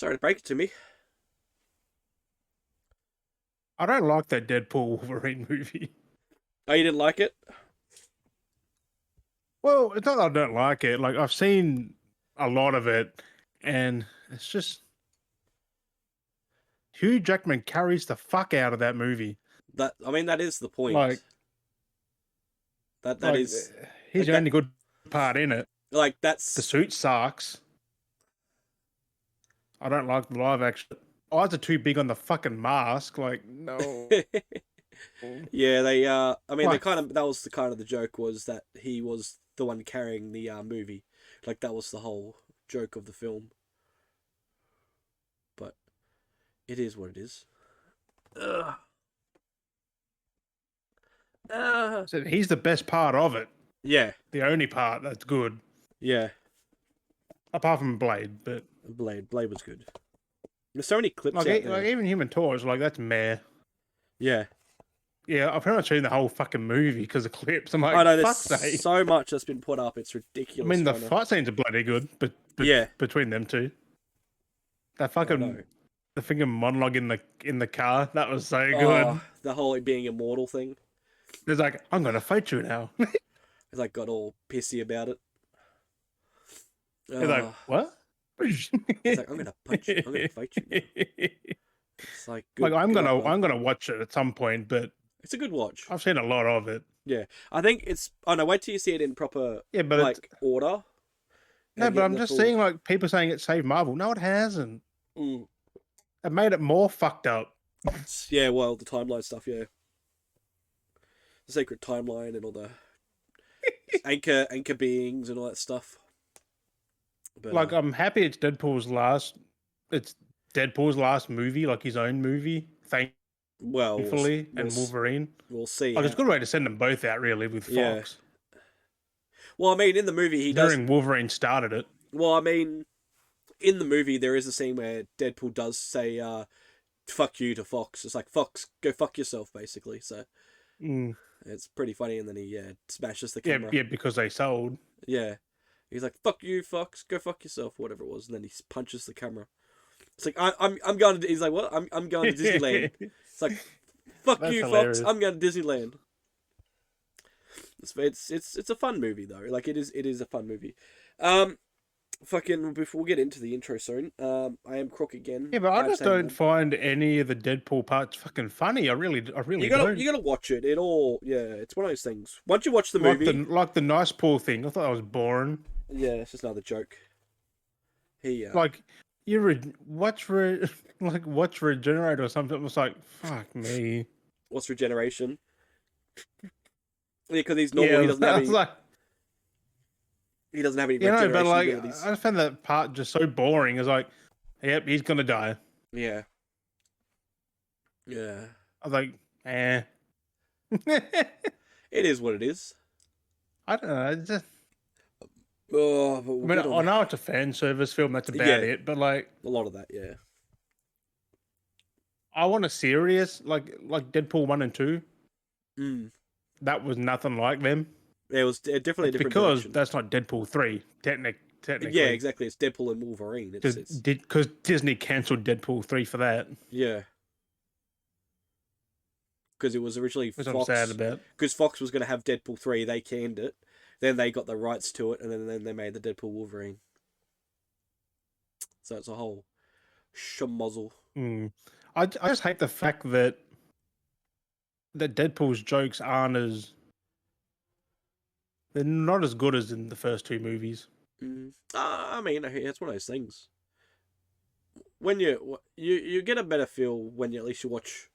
Sorry to break it to me. I don't like that Deadpool Wolverine movie. Oh, you didn't like it? Well, it's not that I don't like it. Like I've seen a lot of it, and it's just Hugh Jackman carries the fuck out of that movie. That is the point. Like, That like is he's like the that. only good part in it. Like The that's suit sucks. I don't like the live action. Eyes are too big on the fucking mask. Like, no. yeah. They I mean, they Like, kind of that was the kind of the joke was that he was the one carrying the movie. Like that was the whole joke of the film. But it is what it is. Ugh. so he's the best part of it. Yeah, The only part that's good, yeah. apart from Blade. But Blade was good. There's so many clips like, out like there. even Human Torch, like that's meh. Yeah. Yeah, I've pretty much seen the whole fucking movie because of clips. I'm I like, know there's fuck's sake. so much that's been put up. It's I ridiculous. mean, the Trying to. fight scenes are bloody good, but Yeah, between them two, that I know. fucking the fucking monologue in the car, that was so Oh, good. the whole being immortal thing. It's like, I'm gonna fight you now. It's like got all pissy about it. He's like, Oh, what? he's like, I'm gonna punch you. I'm gonna fight you now. It's like Like, good luck, bud. I'm gonna watch it at some point, but It's a good watch. I've seen a lot of it. Yeah, I think it's. Oh no, wait till you see it in proper Yeah, but it's like order no, and but getting I'm the just full. seeing like people saying it saved Marvel. No, it hasn't. Mm. It made it more fucked up. Yeah, well, the timeline stuff. Yeah, the sacred timeline and all the anchor beings and all that stuff. But Like, I'm happy it's Deadpool's last movie, like his own movie. well, Thankfully, and Wolverine. we'll see. Like, it's a good way to send them both out, really, with Yeah. Fox. Well, I mean, in the movie, he does. Considering Wolverine started it. Well, I mean, in the movie, there is a scene where Deadpool does say, fuck you to Fox. It's like, Fox, go fuck yourself, basically. So Mm. it's pretty funny. And then he, smashes the Yeah, camera. yeah, because they sold. Yeah. He's like, fuck you, Fox, go fuck yourself, whatever it was. And then he punches the camera. It's like, I'm going to, he's like, what? I'm going to Disneyland. It's like, fuck That's you, hilarious. Fox, I'm going to Disneyland. It's a fun movie though. Like it is a fun movie. Fucking before we get into the intro soon, I am Crook again. Yeah, but I just don't man. find any of the Deadpool parts fucking funny. I really don't. You gotta watch it. It all it's one of those things. Once you watch the Like movie, the nice pool thing. I thought that was boring. yeah, it's just another joke. He Like watch Regenerate or something. It was like, fuck me. what's regeneration? Yeah, because he's normal. Yeah, He doesn't I have was any. like, He doesn't have any you know, but regeneration like, abilities. I just found that part just so boring. It's like, yep, he's gonna die. Yeah, yeah. I was like, eh. It is what it is. I don't know. It's just, Oh, but I we'll mean, get I on know it's a fan service film. That's about Yeah. it. But like, a lot of that. Yeah, I want a serious like Deadpool 1 and 2. mm. That was nothing like them. Yeah, it was definitely a It's different because direction. that's not Deadpool 3, technically. Yeah, exactly. It's Deadpool and Wolverine. Because Disney cancelled Deadpool 3 for that. Yeah, because it was originally Which Fox. I'm sad about. Because Fox was going to have Deadpool 3, they canned it. Then they got the rights to it, and then they made the Deadpool Wolverine. So it's a whole shamuzzle. Mm. I just hate the fact that Deadpool's jokes they're not as good as in the first two movies. I mean, it's one of those things. When you get a better feel when you at least you watch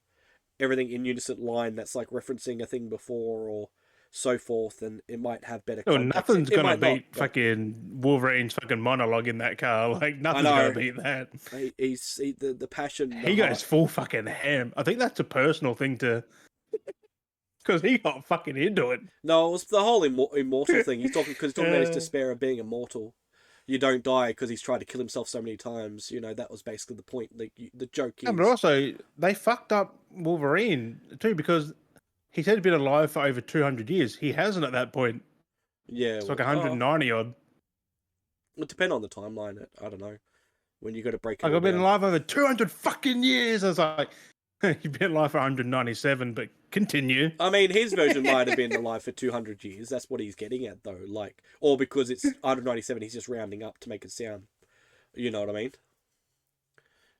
everything in unison line that's like referencing a thing before or so forth, and it might have better Oh, context. nothing's It gonna might not, beat but fucking Wolverine's fucking monologue in that car. Like nothing's know. gonna beat that. The passion. He goes full fucking ham. I think that's a personal thing to, because he got fucking into it. No, it was the whole immortal thing. He's talking about his despair of being immortal. You don't die because he's tried to kill himself so many times. You know, that was basically the point. The joke is. Yeah, but also they fucked up Wolverine too because he said he'd been alive for over 200 years. He hasn't at that point. Yeah, It's like 190 odd. It depends on the timeline. I don't know. when you got to break it Like, all I've been down. alive over 200 fucking years. I was like, you've been alive for 197, but continue. I mean, his version might have been alive for 200 years. That's what he's getting at, though. Like, or because it's 197, he's just rounding up to make it sound. You know what I mean?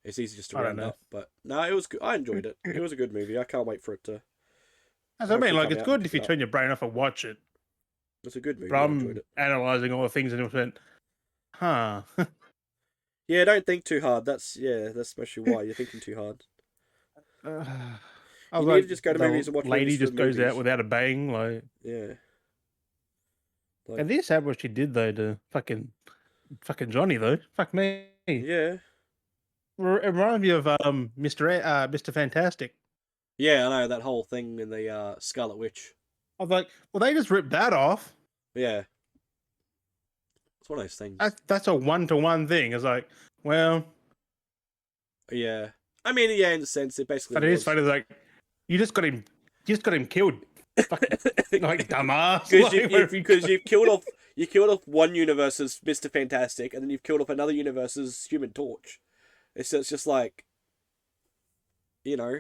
It's easy just to I don't round know. up. But no, it was good. I enjoyed it. It was a good movie. I can't wait for it to That's what I mean. hopefully Like, come it's out and good pick if you it up. turn your brain off and watch it. It's a good movie. But I enjoyed I'm it. analysing all the things and it went, huh. Yeah, don't think too hard. That's especially why you're thinking too hard. I You was need to like, just go to movies the and watch lady movies for just the goes out movies. without a bang. Like, Yeah. Like, and this had what she did, though, to fucking Johnny, though. Fuck me. yeah. It reminds me of Mr. Fantastic. Yeah, I know that whole thing in the Scarlet Witch. I was like, well, they just ripped that off. Yeah. It's one of those things. That's a 1-to-1 thing. It's like, well, Yeah. I mean, yeah, in a sense, it basically but it is was. funny. Like, you just got him killed. Fucking, like, dumbass. Because you've killed off one universe's Mr. Fantastic, and then you've killed off another universe's Human Torch. It's just like, you know.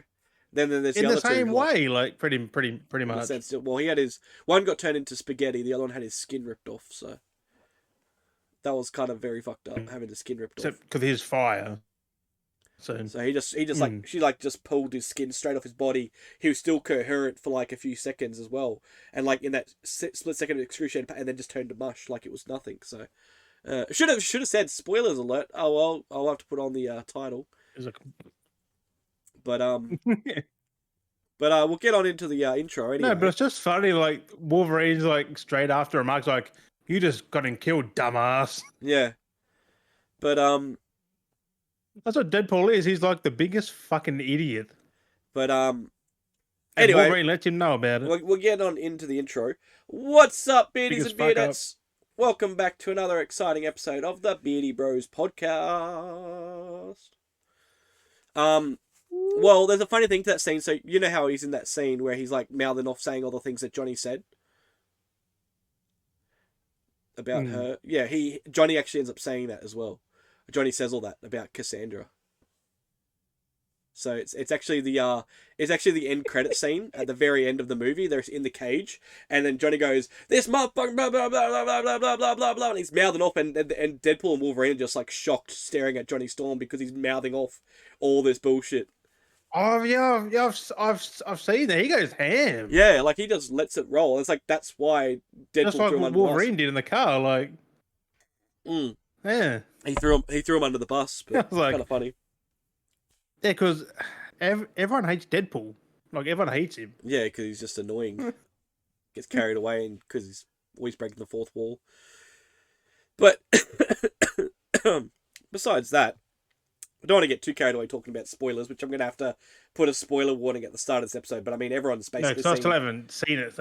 Then there's in the the other same two, way, like pretty in a much. sense. Well, he had his one got turned into spaghetti, the other one had his skin ripped off. So that was kind of very fucked up, having his skin ripped Except off. because his fire. So he just like she like just pulled his skin straight off his body. He was still coherent for like a few seconds as well, and like in that split second of excruciating pain, and then just turned to mush like it was nothing. So should have said spoilers alert. Oh well, I'll have to put on the title. But we'll get on into the intro anyway. No, but it's just funny. Like, Wolverine's like straight after him. Mark's like, "You just got him killed, dumbass." Yeah, but that's what Deadpool is. He's like the biggest fucking idiot. But And anyway, Wolverine lets him know about it. we'll get on into the intro. What's up, Beardies Biggest and fuck up. Beardettes? Welcome back to another exciting episode of the Beardy Bros podcast. Well, there's a funny thing to that scene. So you know how he's in that scene where he's like mouthing off, saying all the things that Johnny said about her. Yeah, Johnny actually ends up saying that as well. Johnny says all that about Cassandra. So it's actually the end credit scene at the very end of the movie. They're in the cage, and then Johnny goes, "This motherfucker, blah blah blah blah blah blah blah blah blah blah," and he's mouthing off, and Deadpool and Wolverine are just like shocked, staring at Johnny Storm because he's mouthing off all this bullshit. Oh yeah, I've seen that. He goes ham. Yeah, like he just lets it roll. It's like that's why Deadpool Just like threw him what under the bus. Wolverine did in the car. Like, yeah, He threw him under the bus, but like, kind of funny. Yeah, because everyone hates Deadpool. Like, everyone hates him. Yeah, because he's just annoying. Gets carried away, and because he's always breaking the fourth wall. But besides that, I don't want to get too carried away talking about spoilers, which I'm going to have to put a spoiler warning at the start of this episode. But I mean, everyone's No, basically because I still haven't seen it.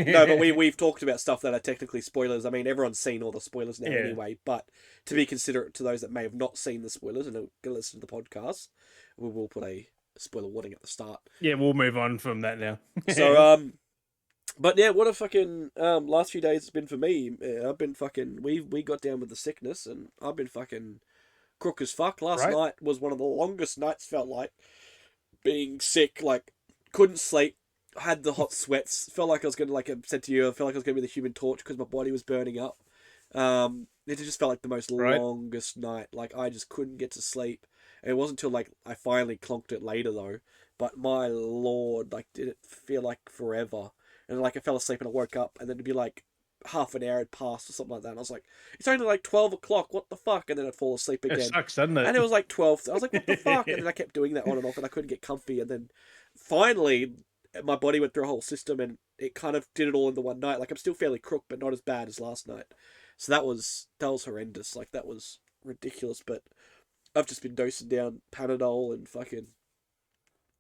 No, but we've talked about stuff that are technically spoilers. I mean, everyone's seen all the spoilers now anyway. But to be considerate to those that may have not seen the spoilers and are going to listen to the podcast, we will put a spoiler warning at the start. Yeah, we'll move on from that now. So but yeah, what a fucking last few days it's been for me. I've been fucking we got down with the sickness, and I've been fucking crook as fuck. Last night was one of the longest nights, felt like, being sick. Like, couldn't sleep, had the hot sweats, felt like I was going to, like I said to you, I felt like I was going to be the Human Torch because my body was burning up. It just felt like the most longest night. Like, I just couldn't get to sleep. And it wasn't until like I finally clonked it later though. But my lord, like, did it feel like forever? And like I fell asleep and I woke up, and then it'd be like half an hour had passed or something like that. And I was like, it's only like 12 o'clock, what the fuck? And then I'd fall asleep again. It sucks, doesn't it? And it was like 12. I was like, what the fuck? And then I kept doing that on and off, and I couldn't get comfy. And then finally, my body went through a whole system, and it kind of did it all in the one night. Like, I'm still fairly crook, but not as bad as last night. So that was horrendous. Like, that was ridiculous. But I've just been dosing down Panadol and fucking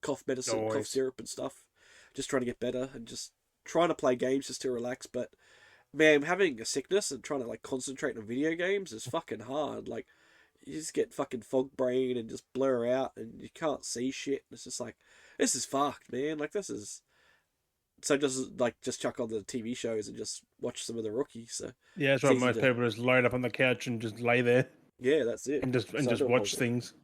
cough medicine, cough syrup and stuff. Just trying to get better and just trying to play games just to relax. But man, having a sickness and trying to like concentrate on video games is fucking hard. Like, you just get fucking fog brain and just blur out, and you can't see shit. And it's just like, this is fucked, man. Like, this is. So just chuck on the TV shows and just watch some of the rookies. So yeah, that's right. Most people just load up on the couch and just lay there. Yeah, that's it. and just So I do watch apologize. things.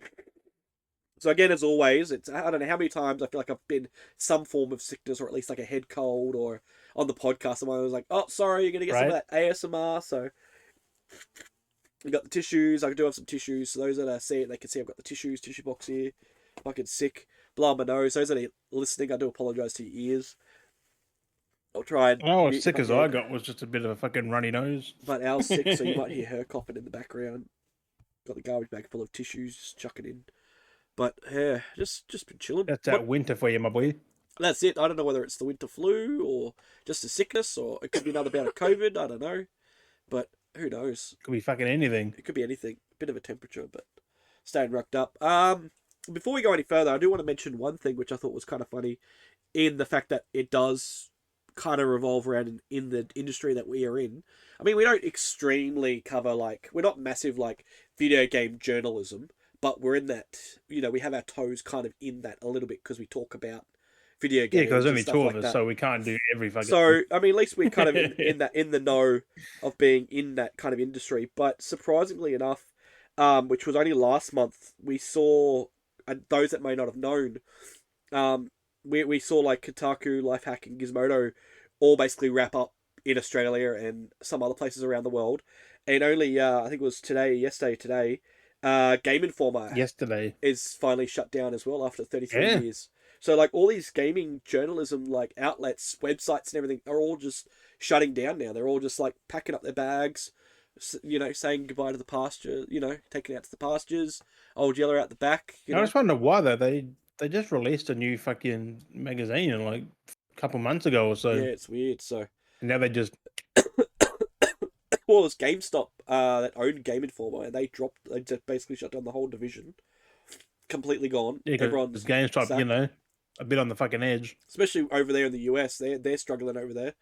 So again, as always, it's I don't know how many times I feel like I've been some form of sickness or at least like a head cold or on the podcast. Someone was like, "Oh, sorry, you're gonna get some of Right? that ASMR." So we got the tissues. I do have some tissues. So those that see it, they can see I've got the tissue box here. Fucking sick. Blow my nose. Those that are listening, I do apologize to your ears. I'll try and Oh, as mute if sick I as I can. got was just a bit of a fucking runny nose. But Al's sick, so you might hear her coughing in the background. Got the garbage bag full of tissues, just chuck it in. But yeah, just been chilling. That's What? that winter for you, my boy. That's it. I don't know whether it's the winter flu or just a sickness or it could be another bout of COVID. I don't know, but who knows? Could be fucking anything. It could be anything. Bit of a temperature, but staying rocked up. Before we go any further, I do want to mention one thing which I thought was kind of funny in the fact that it does kind of revolve around in the industry that we are in. I mean, we don't extremely cover like we're not massive like video game journalism, but we're in that. We have our toes kind of in that a little bit because we talk about video Yeah, because games there's and only stuff two of like us, that. so we can't do every fucking. So I mean, at least we're kind of in that in the know of being in that kind of industry. But surprisingly enough, which was only last month, we saw those that may not have known. We saw like Kotaku, Lifehack, and Gizmodo all basically wrap up in Australia and some other places around the world, and only I think it was yesterday, Game Informer Yesterday. is finally shut down as well after 33 Yeah. years. So like all these gaming journalism like outlets, websites and everything are all just shutting down now. They're all just like packing up their bags, saying goodbye to the pasture, taking out to the pastures, old Yeller out the back, I just wonder why though. They just released a new fucking magazine like a couple months ago or so. Yeah, it's weird. So And now they just well, it was GameStop that owned Game Informer, and they just basically shut down the whole division, completely gone. because Everyone's GameStop, sacked. a bit on the fucking edge. Especially over there in the US, they're struggling over there.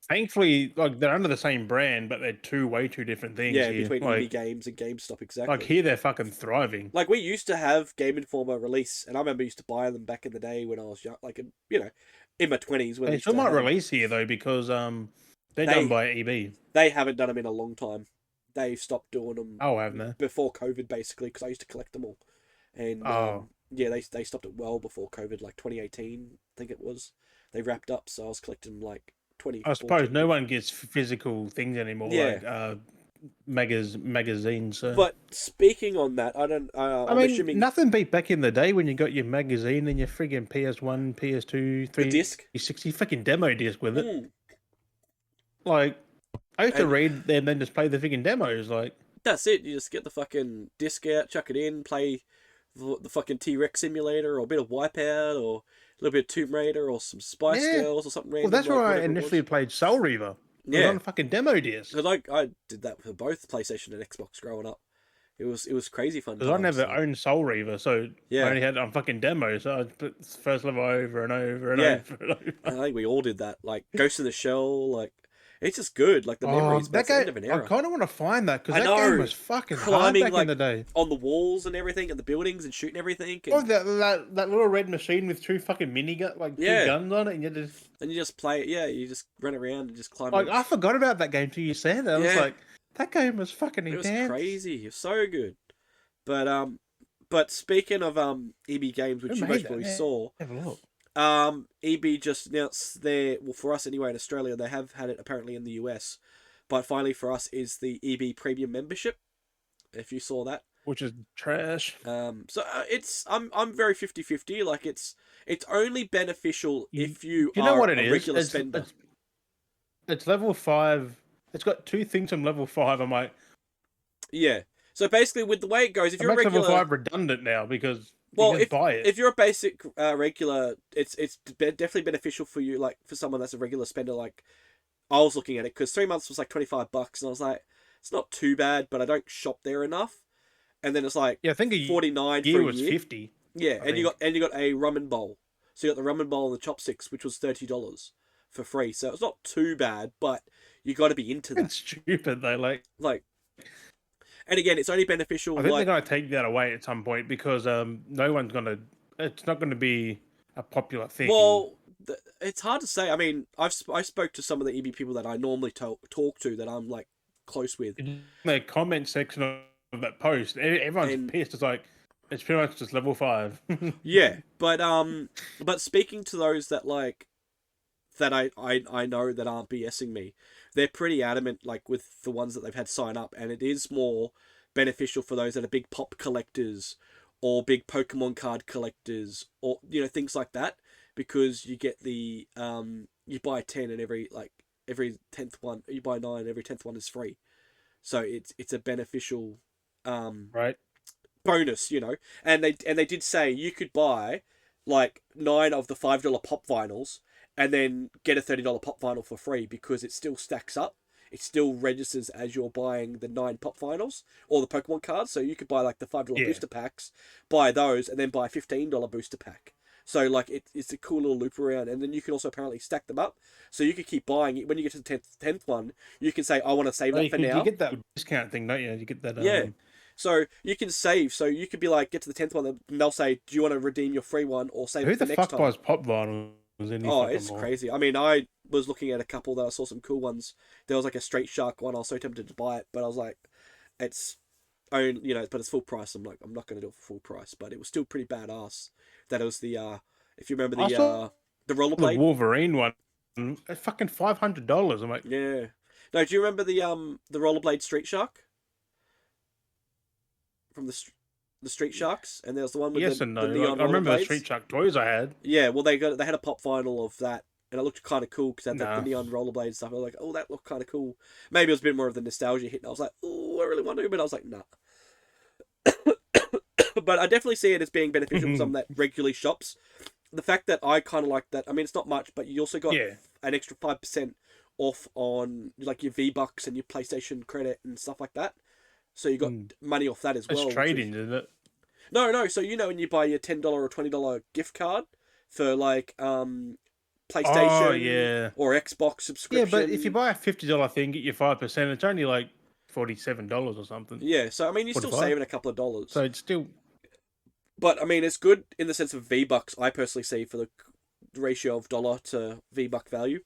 Thankfully, like they're under the same brand, but they're way too different things Yeah, here. between EB Like, Games and GameStop, like exactly. here they're fucking thriving. Like we used to have Game Informer release, and I remember used to buy them back in the day when I was young, like in my 20s when They they used still to might have them. release here though because they're done They by EB. they haven't done them in a long time. They've stopped doing them Oh, haven't they? before COVID, basically, because I used to collect them all, and Oh, yeah, they stopped it well before COVID, like 2018, I think it was. They wrapped up, so I was collecting like I suppose 2014. no one gets physical things anymore, Yeah. like magazines. So. But speaking on that, I don't. I I'm mean, assuming nothing beat back in the day when you got your magazine and your friggin' PS1, PS2, the disc. 360 fucking demo disc with it. Mm. Like, I used to And read them and then just play the friggin' demos. Like, that's it. You just get the fucking disc out, chuck it in, play the fucking T-Rex simulator, or a bit of Wipeout, or a little bit of Tomb Raider, or some Spice yeah. Girls, or something Well, random. that's like where I whatever it initially was. played Soul Reaver. It was Yeah, on a fucking demo disc. because I did that for both PlayStation and Xbox growing up. It was crazy fun Because I times. never So. owned Soul Reaver, so I Yeah, only had it on fucking demo. So I put the first level over and over and yeah. over and over. I think we all did that. Like Ghost in the Shell, like it's just good. Like the Oh, memories, man. that It's the game! end of an I era. kind of want to find that because I that game know. was fucking hard Climbing back in like the day. on the walls and everything, and the buildings, and shooting everything, Oh, and that little red machine with two fucking two yeah, guns on it, and you just and you just play it. Yeah, you just run around and just climb. like I forgot about that game till you said it. I was Yeah, like, that game was fucking it was intense. crazy. It was so good. But speaking of EB Games, which Who you made most that? probably Yeah, saw, have a look. EB just announced for us anyway in Australia, they have had it apparently in the US, but finally for us is the EB Premium membership. If you saw that. Which is trash. So it's I'm very 50-50. Like it's only beneficial if you You know are what it a is? regular spender. It's level 5. It's got two things from level 5. I'm like, Yeah. So basically, with the way it goes, if it you're a makes level regular, 5 redundant now because well, you just buy it. if you're a basic regular, it's definitely beneficial for you. Like for someone that's a regular spender, like I was looking at it because 3 months was like $25, and I was like, it's not too bad, but I don't shop there enough. And then it's like Yeah, I think a 49 for year a was year. 50. Yeah, I and you think. got a ramen bowl. So you got the ramen bowl and the chopsticks, which was $30 for free. So it's not too bad, but you got to be into that. It's stupid though. Like, and again, it's only beneficial. I think Like, they're going to take that away at some point because no one's going to. It's not going to be a popular thing. well, it's hard to say. I mean, I spoke to some of the EB people that I normally talk to that I'm like close with. In the comment section of that post. Everyone's And pissed. It's like it's pretty much just level 5. yeah, but speaking to those that like that I know that aren't BSing me, they're pretty adamant like with the ones that they've had sign up, and it is more beneficial for those that are big pop collectors or big Pokemon card collectors or things like that, because you get the you buy 10 and every 10th one you buy 9, every 10th one is free. So it's a beneficial Right? bonus, And they did say you could buy like 9 of the $5 pop vinyls and then get a $30 pop vinyl for free, because it still stacks up. It still registers as you're buying the 9 pop vinyls or the Pokemon cards. So you could buy like the $5 booster packs, buy those, and then buy a $15 booster pack. So like it's a cool little loop around, and then you can also apparently stack them up. So you could keep buying it. When you get to the 10th one, you can say, I want to save that for now. You get that discount thing, don't you? You get that. Yeah. So you can save. So you could be like, get to the 10th one, and they'll say, do you want to redeem your free one or save it for next time? Who the fuck buys pop vinyls? Oh, it's crazy. I mean, I was looking at a couple that I saw some cool ones. There was like a Straight Shark one. I was so tempted to buy it, but I was like, it's own, but it's full price. I'm like, I'm not going to do it for full price, but it was still pretty badass. That it was the if you remember the rollerblade, the Wolverine one, it's fucking $500. I'm like, yeah. No, do you remember the rollerblade Street Shark from the Street Sharks? And there was the one with yes the, and no. the neon I remember the rollerblades. Street Shark toys I had. Yeah, well they had a pop vinyl of that, and it looked kind of cool because it had the Nah. neon rollerblade stuff. I was like, oh, that looked kind of cool. Maybe it was a bit more of the nostalgia hit. And I was like, oh, I really want to, but I was like, nah. But I definitely see it as being beneficial for someone that regularly shops. The fact that I kind of like that, I mean, it's not much, but you also got an extra 5% off on like your V-Bucks and your PlayStation credit and stuff like that. So you got money off that as well. It's trading, isn't it? No. So when you buy your $10 or $20 gift card for like PlayStation or Xbox subscription. Yeah, but if you buy a $50 thing, get your 5%, it's only like $47 or something. Yeah, so I mean, you're 45? Still saving a couple of dollars. So it's still. But I mean, it's good in the sense of V-Bucks. I personally see for the ratio of dollar to V-Buck value.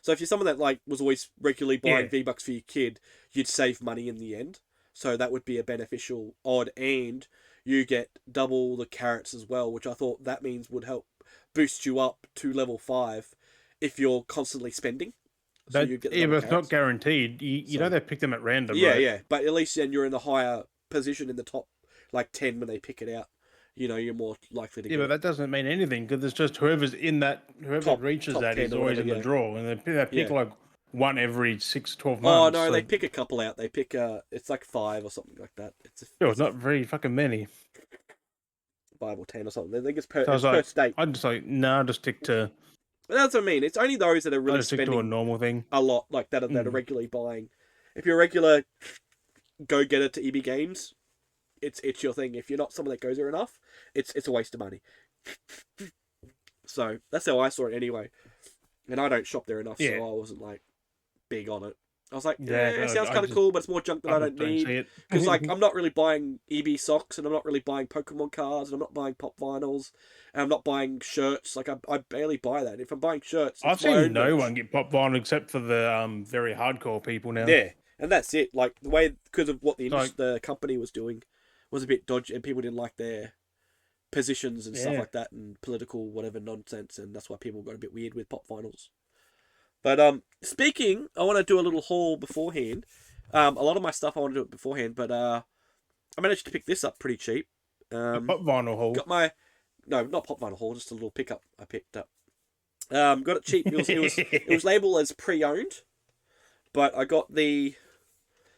So if you're someone that like was always regularly buying V-Bucks for your kid, you'd save money in the end. So that would be a beneficial odd, and you get double the carrots as well, which I thought that means would help boost you up to level 5 if you're constantly spending. So you get but it's not guaranteed. You know they pick them at random. Yeah, right? yeah. But at least then you're in the higher position in the top like 10 when they pick it out. You're more likely to get. Yeah, but that doesn't mean anything, because it's just whoever reaches that is always in the draw, and they pick like one every 6-12 months. Oh no, they pick a couple out. They pick it's like 5 or something like that. It's not very fucking many. 5 or 10 or something. I think it's per state. I'm just like, no, just stick to. But that's what I mean. It's only those that are really spending to a normal thing a lot, like that are regularly buying. If you're a regular go-getter to EB Games, it's your thing. If you're not someone that goes there enough, it's a waste of money. So that's how I saw it anyway. And I don't shop there enough, so I wasn't like big on it. I was like, it sounds kind of cool, but it's more junk that I don't need. Because like I'm not really buying EB socks, and I'm not really buying Pokemon cards, and I'm not buying pop vinyls, and I'm not buying shirts. Like I barely buy that. If I'm buying shirts, I've seen no one get pop vinyl except for the very hardcore people now. Yeah, and that's it. Like the way, because of what the company was doing was a bit dodgy, and people didn't like their positions and stuff like that, and political whatever nonsense, and that's why people got a bit weird with pop vinyls. But speaking, I want to do a little haul beforehand. A lot of my stuff I want to do it beforehand, but I managed to pick this up pretty cheap. A pop vinyl haul. Not pop vinyl haul, just a little pickup I picked up. Got it cheap. It was labeled as pre-owned, but I got the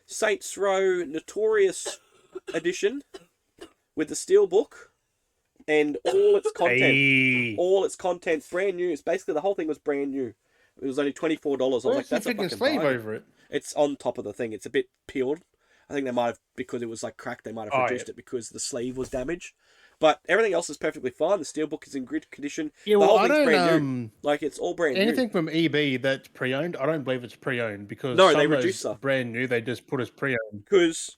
Saints Row Notorious edition with the steelbook and all its content. All its content's brand new. It's basically the whole thing was brand new. It was only $24. I was like, that's a fucking sleeve over it. It's on top of the thing. It's a bit peeled. I think they might have, because it was like cracked, they might have reduced it because the sleeve was damaged. But everything else is perfectly fine. The steelbook is in good condition. Yeah, well, the whole thing's brand new. Like, it's all brand new. Anything from EB that's pre-owned, I don't believe it's pre-owned, because they reduce stuff. Brand new, they just put as pre-owned. Because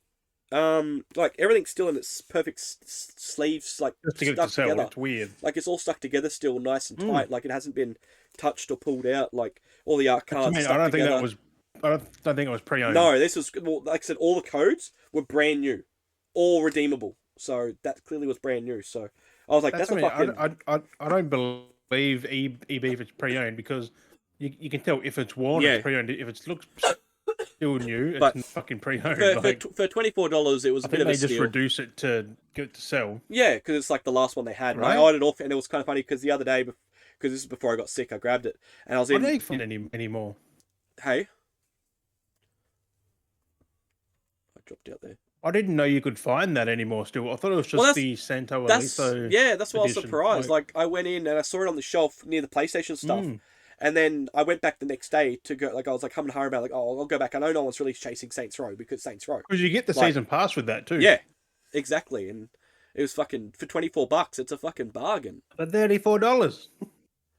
like everything's still in its perfect sleeves, like just to get stuck it to sell. Together. It's weird. Like it's all stuck together still, nice and tight. Like it hasn't been touched or pulled out. Like all the art cards. I don't think that was. don't think it was pre-owned. No, this was, well, like I said, all the codes were brand new, all redeemable. So that clearly was brand new. So I was like, that's a fucking. I don't believe EB if it's pre-owned because you can tell if it's worn, Yeah. it's pre-owned. If it looks still new, But it's fucking pre-owned. For $24, it was I a bit think of they a just steal. reduce it to get it to sell. Yeah, because it's like the last one they had. And I Right? eyed it off, and it was kind of funny because the other day, because this is before I got sick, I grabbed it, and I was I in. don't even find it anymore. Hey, I dropped out there. I didn't know you could find that anymore. Still, I thought it was just Well, the Santo That's Aliso. yeah, that's why I was edition. surprised. Like I went in and I saw it on the shelf near the PlayStation stuff, and then I went back the next day to go. Like I was like coming home about like, oh, I'll go back. I know no one's really chasing Saints Row because Saints Row. Because you get the Like, season pass with that too. Yeah, exactly, and it was fucking for $24. It's a fucking bargain. For $34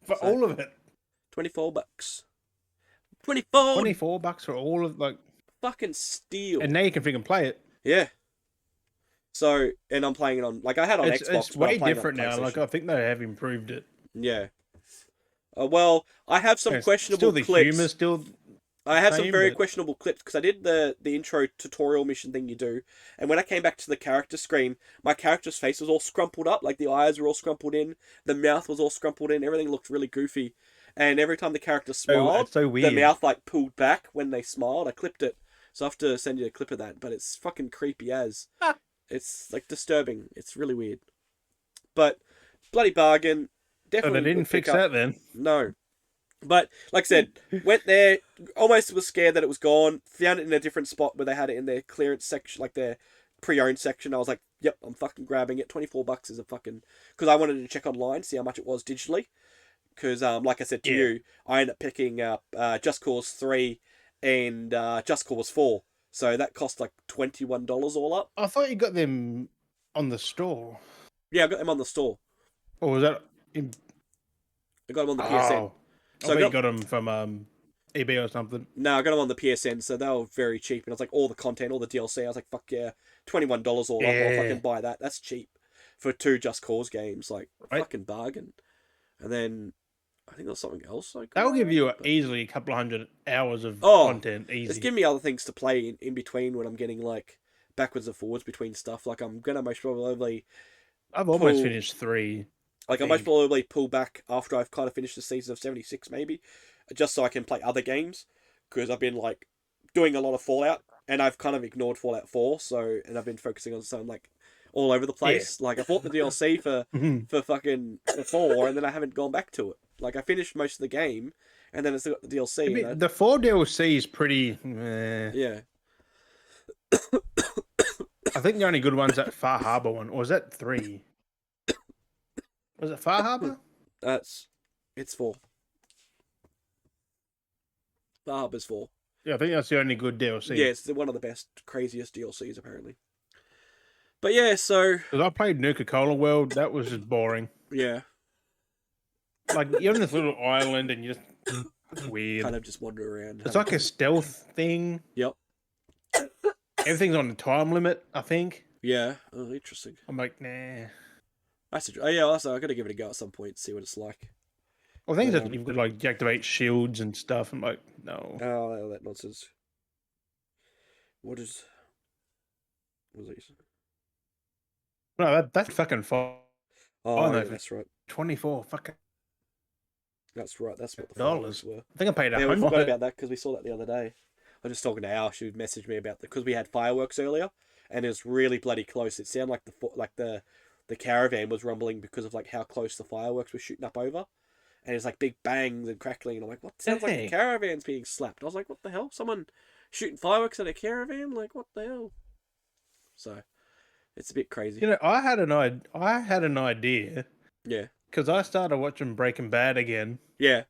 for all of it. $24. $24 for all of like fucking steal. And now you can freaking play it. Yeah. So, and I'm playing it on, like I had on Xbox. It's way different now. Like I think they have improved it. Yeah. Well, I have some questionable still the clips. Humor still. I have some very questionable clips because I did the intro tutorial mission thing you do, and when I came back to the character screen, my character's face was all scrumpled up, like the eyes were all scrumpled in, the mouth was all scrumpled in, everything looked really goofy, and every time the character smiled, so weird. the mouth like pulled back when they smiled. I clipped it, so I have to send you a clip of that, but it's fucking creepy as. It's like disturbing. It's really weird, but bloody bargain. Definitely. So they didn't fix that then. No. But, like I said, went there, almost was scared that it was gone, found it in a different spot where they had it in their clearance section, like their pre-owned section. I was like, yep, I'm fucking grabbing it. $24 is a fucking... Because I wanted to check online, see how much it was digitally. Because, like I said to you, I ended up picking up Just Cause 3 and Just Cause 4. So that cost like $21 all up. I thought you got them on the store. Yeah, I got them on the store. Or was that... I got them on the PSN. So you got them from eBay or something. No, I got them on the PSN, so they were very cheap. And I was like, all the content, all the DLC, I was like, fuck yeah, $21 all up. I'll fucking buy that. That's cheap for 2 Just Cause games. Like, fucking bargain. And then, I think there was something else. That'll give you easily a couple of 100 hours of content. Easy. It's giving me other things to play in between when I'm getting, like, backwards and forwards between stuff. Like, I'm going to most probably... I've almost finished 3. Like, I most probably pull back after I've kind of finished the season of 76, maybe, just so I can play other games, because I've been, like, doing a lot of Fallout, and I've kind of ignored Fallout 4, and I've been focusing on something, like, all over the place. Yeah. Like, I bought the DLC for fucking 4, and then I haven't gone back to it. Like, I finished most of the game, and then I still got the DLC. The 4 DLC is pretty... Yeah. I think the only good one's that Far Harbor one, or was that 3? Was it Far Harbor? It's 4. Far Harbor's 4. Yeah, I think that's the only good DLC. Yeah, it's one of the best, craziest DLCs, apparently. But yeah, so... Because I played Nuka-Cola World, that was just boring. Yeah. Like, you're on this little island and you just... It's weird. Kind of just wander around. It's like a stealth thing. Yep. Everything's on a time limit, I think. Yeah. Oh, interesting. I'm like, nah. Also, I got to give it a go at some point, see what it's like. Well, things that you've got to like deactivate shields and stuff. I'm like, no. Oh, that nonsense. What is it? No, that's fucking fine. Oh, no, that's right. 24 fucking. That's right. That's what the dollars were. I think I paid $100. Yeah, we forgot about that because we saw that the other day. I was just talking to Al. She messaged me about because we had fireworks earlier, and it was really bloody close. It sounded like the caravan was rumbling because of like how close the fireworks were shooting up over, and it's like big bangs and crackling. And I'm like, what sounds like the caravan's being slapped? I was like, what the hell? Someone shooting fireworks at a caravan? Like, what the hell? So, it's a bit crazy. You know, I had an idea. Yeah. Because I started watching Breaking Bad again. Yeah.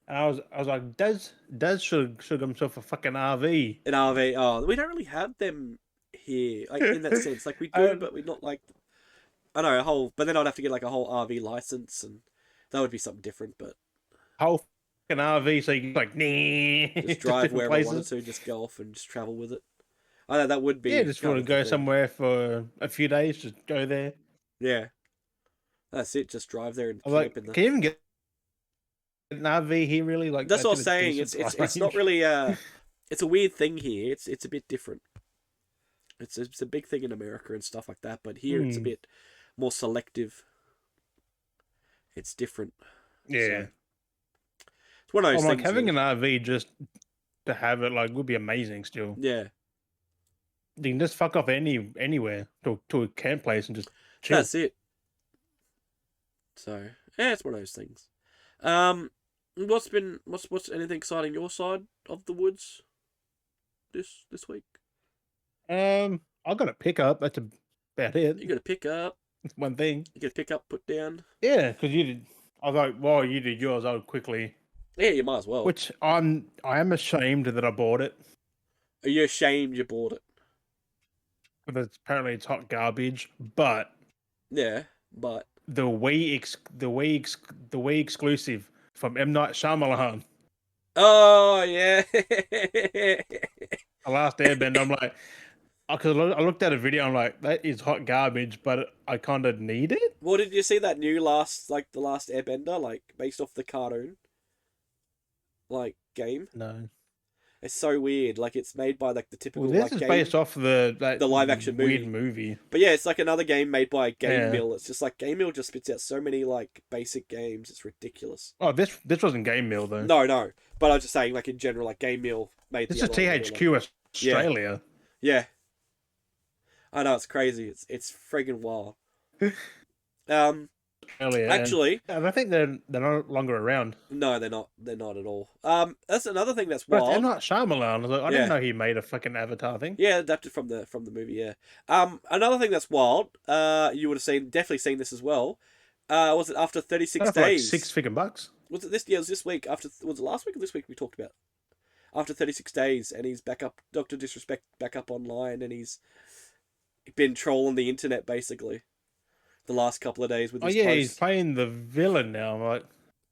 And I was like, does Suge himself a fucking RV? An RV. Oh, we don't really have them here, like in that sense. Like we do, but we're not like. I know but then I'd have to get like a whole RV license, and that would be something different. But whole fucking RV, so you can like, just drive wherever I wanted to, just go off and just travel with it. I know that would be. Yeah, just want to go somewhere for a few days, just go there. Yeah, that's it. Just drive there and camp in the... Can you even get an RV here? Really, like that's what I was saying. It's not really it's a weird thing here. It's a bit different. It's a big thing in America and stuff like that, but here it's a bit more selective. It's different. Yeah. So, it's one of those things. Like having an RV just to have it like would be amazing still. Yeah. You can just fuck off anywhere to a camp place and just chill. That's it. So yeah, it's one of those things. What's anything exciting your side of the woods this week? I got a pickup. That's about it. You got a pickup. One thing. You got a pickup put down. Yeah, because you did. I was like, while you did yours, I would quickly. Yeah, you might as well. Which I am ashamed that I bought it. Are you ashamed you bought it? Because apparently it's hot garbage, but yeah, but the Wii exclusive from M Night Shyamalan. Oh yeah. The Last Airbender. I'm like, because I looked at a video. I'm like, that is hot garbage, but I kind of need it. Well, did you see that new the last Airbender, like based off the cartoon, like game? No. It's so weird. Like it's made by like the typical. Well, this like, is game, based off the live action weird movie. But yeah, it's like another game made by Game Mill. It's just like Game Mill just spits out so many like basic games. It's ridiculous. Oh, this wasn't Game Mill though. No. But I'm just saying, like in general, like Game Mill made. This is THQ Australia. Yeah. I know, it's crazy. It's friggin' wild. Actually, and I think they're no longer around. No, they're not. They're not at all. That's another thing that's But wild. they're not Shyamalan. I didn't know he made a fucking Avatar thing. Yeah, adapted from the movie. Yeah. Another thing that's wild. You would have definitely seen this as well. Was it after 36 days? Like $6 bucks. Was it this? Yeah, it was this week. Was it last week or this week we talked about? After 36 days, and he's back up. Dr. Disrespect back up online, and he's been trolling the internet basically the last couple of days with his posts. He's playing the villain now. I'm like,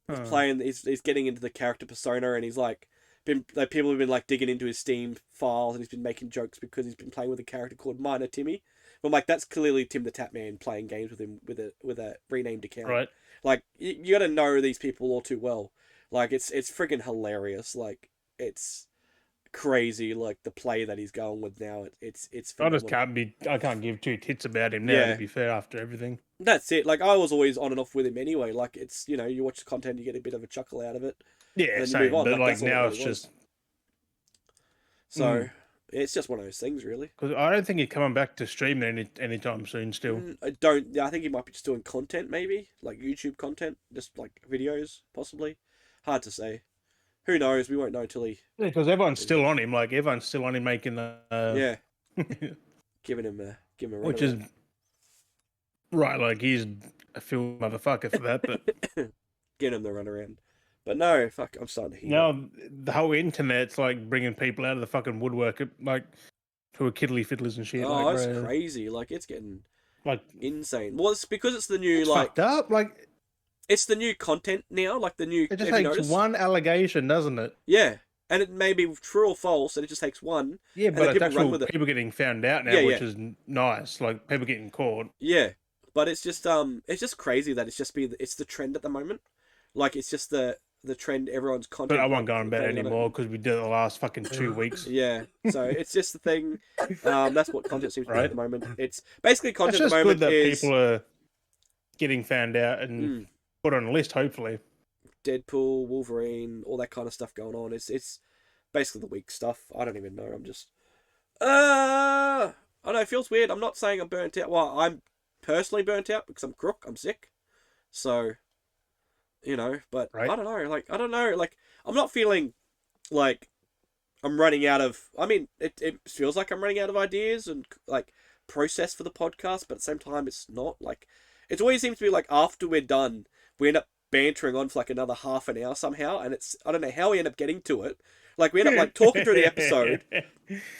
he's playing. He's getting into the character persona, and he's like people have been like digging into his Steam files, and he's been making jokes because he's been playing with a character called Minor Timmy. But I'm like, that's clearly Tim the Tatman playing games with him with a renamed account. Right. Like you got to know these people all too well. Like it's friggin' hilarious. Like it's crazy, like the play that he's going with now. It's I just I can't give two tits about him now, to be fair, after everything. That's it. Like I was always on and off with him anyway. Like it's, you watch the content, you get a bit of a chuckle out of it. Yeah, same. But like now it's just so it's just one of those things, really. Because I don't think he's coming back to stream anytime soon. Still, I don't. Yeah, I think he might be just doing content, maybe like YouTube content, just like videos, possibly. Hard to say. Who knows? We won't know till he. Yeah, because everyone's still on him. Like everyone's still on him making giving him a run. Which is right. Like he's a film motherfucker for that, but giving him the runaround. But no, fuck, I'm starting to hear. Now the whole internet's like bringing people out of the fucking woodwork, like who are kiddly fiddlers and shit. Oh, it's crazy! Like it's getting like insane. Well, it's because it's the new it's fucked up. Like. It's the new content now, like the new... It just takes one allegation, doesn't it? Yeah. And it may be true or false, and it just takes one. Yeah, but it's actual people getting found out now, which is nice. Like, people getting caught. Yeah. But it's just crazy that it's the trend at the moment. Like, it's just the trend, everyone's content... But I won't go on about it anymore, because we did it the last fucking 2 weeks. Yeah. So, it's just the thing. That's what content seems to be at the moment. It's basically content at the moment good that people are getting found out and... put on a list, hopefully. Deadpool, Wolverine, all that kind of stuff going on. It's basically the weak stuff. I don't even know. I'm just... I don't know, it feels weird. I'm not saying I'm burnt out. Well, I'm personally burnt out because I'm crook. I'm sick. So, but right. I don't know. Like, I'm not feeling like I'm running out of... I mean, it feels like I'm running out of ideas and, like, process for the podcast, but at the same time, it's not. Like, it always seems to be like after we're done, we end up bantering on for like another half an hour somehow, and I don't know how we end up getting to it. Like we end up like talking through the episode,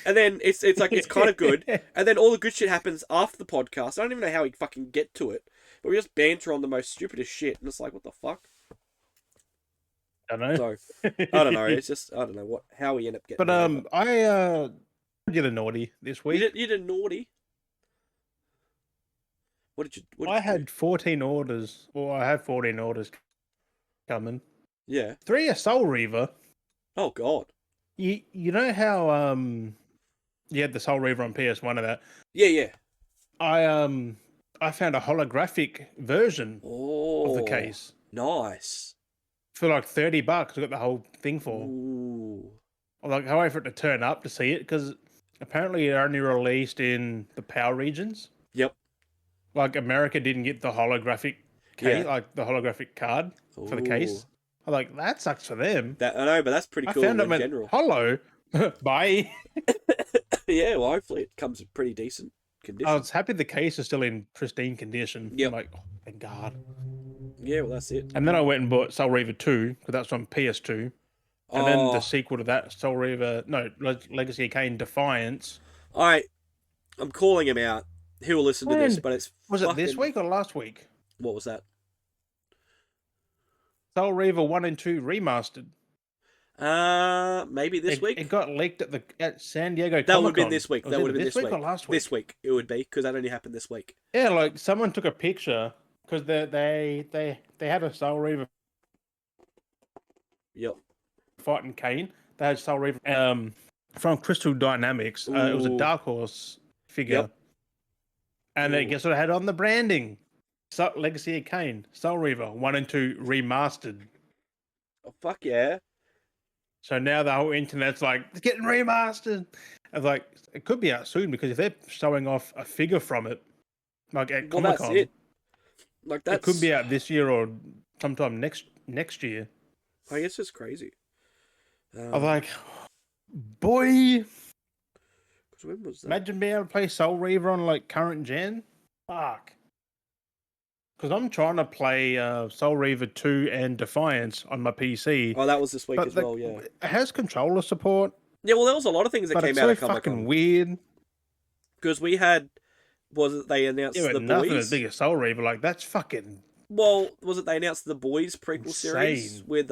and then it's like it's kind of good, and then all the good shit happens after the podcast. I don't even know how we fucking get to it, but we just banter on the most stupidest shit, and it's like, what the fuck? I don't know. So I don't know. It's just I don't know how we end up getting. But I did a naughty this week. You did a naughty. What did you I had 14 orders. Well, I have 14 orders coming. Yeah. 3 are Soul Reaver. Oh, God. You know how you had the Soul Reaver on PS1 of that. Yeah, yeah. I found a holographic version of the Oh, case nice. for like $30. I got the whole thing for. Ooh. I like I wait for it to turn up to see it because apparently it only released in the PAL regions. Yep. Like America didn't get the holographic case, Yeah. like the holographic card for the Ooh. case. I'm like, that sucks for them. That I know, but that's pretty I found cool it in went, general. hello, bye. Yeah, well, hopefully it comes in pretty decent I condition. was happy the case is still in pristine condition. I'm Yep. like, oh, thank God. Yeah, well, that's it. And then I went and bought Soul Reaver 2 because that's on PS2. And then the Oh, sequel to that, Soul Reaver, no, Legacy of Kain Defiance. I'm calling him out. He'll listen to this, And but it's was it this fucking. week or last week? What was that? Soul Reaver 1 and 2 remastered. Maybe this week. It got leaked at San Diego That would Comic have been Con. this week. Was That would it have been this this week week. or last week? This week it would be because that only happened this week. Yeah, like someone took a picture because they had a Soul Reaver Yep. fighting Kane. They had Soul Reaver from Crystal Dynamics. It was a Ooh. Dark Horse figure, Yep. and Ooh. then guess what it had on the branding? Legacy of Kain, Soul Reaver 1 and 2 remastered. Oh, fuck yeah. So now the whole internet's like, it's getting remastered. I was like, it could be out soon because if they're showing off a figure from it, like at Well, Comic that's Con, it. Like it could that's. be out this year or sometime next year. I guess it's crazy. I was like, boy, 'Cause when was that? imagine being able to play Soul Reaver on like current gen. Fuck. Because I'm trying to play Soul Reaver 2 and Defiance on my PC. Oh, that was this week But as well. Yeah. it has controller support, Yeah. Well, there was a lot of things that but came it's out so of Comic fucking Con weird. because we had. Was it they announced Yeah, the but nothing as boys? big as Soul Reaver. Like, that's fucking Well, was it they announced the boys prequel series insane. with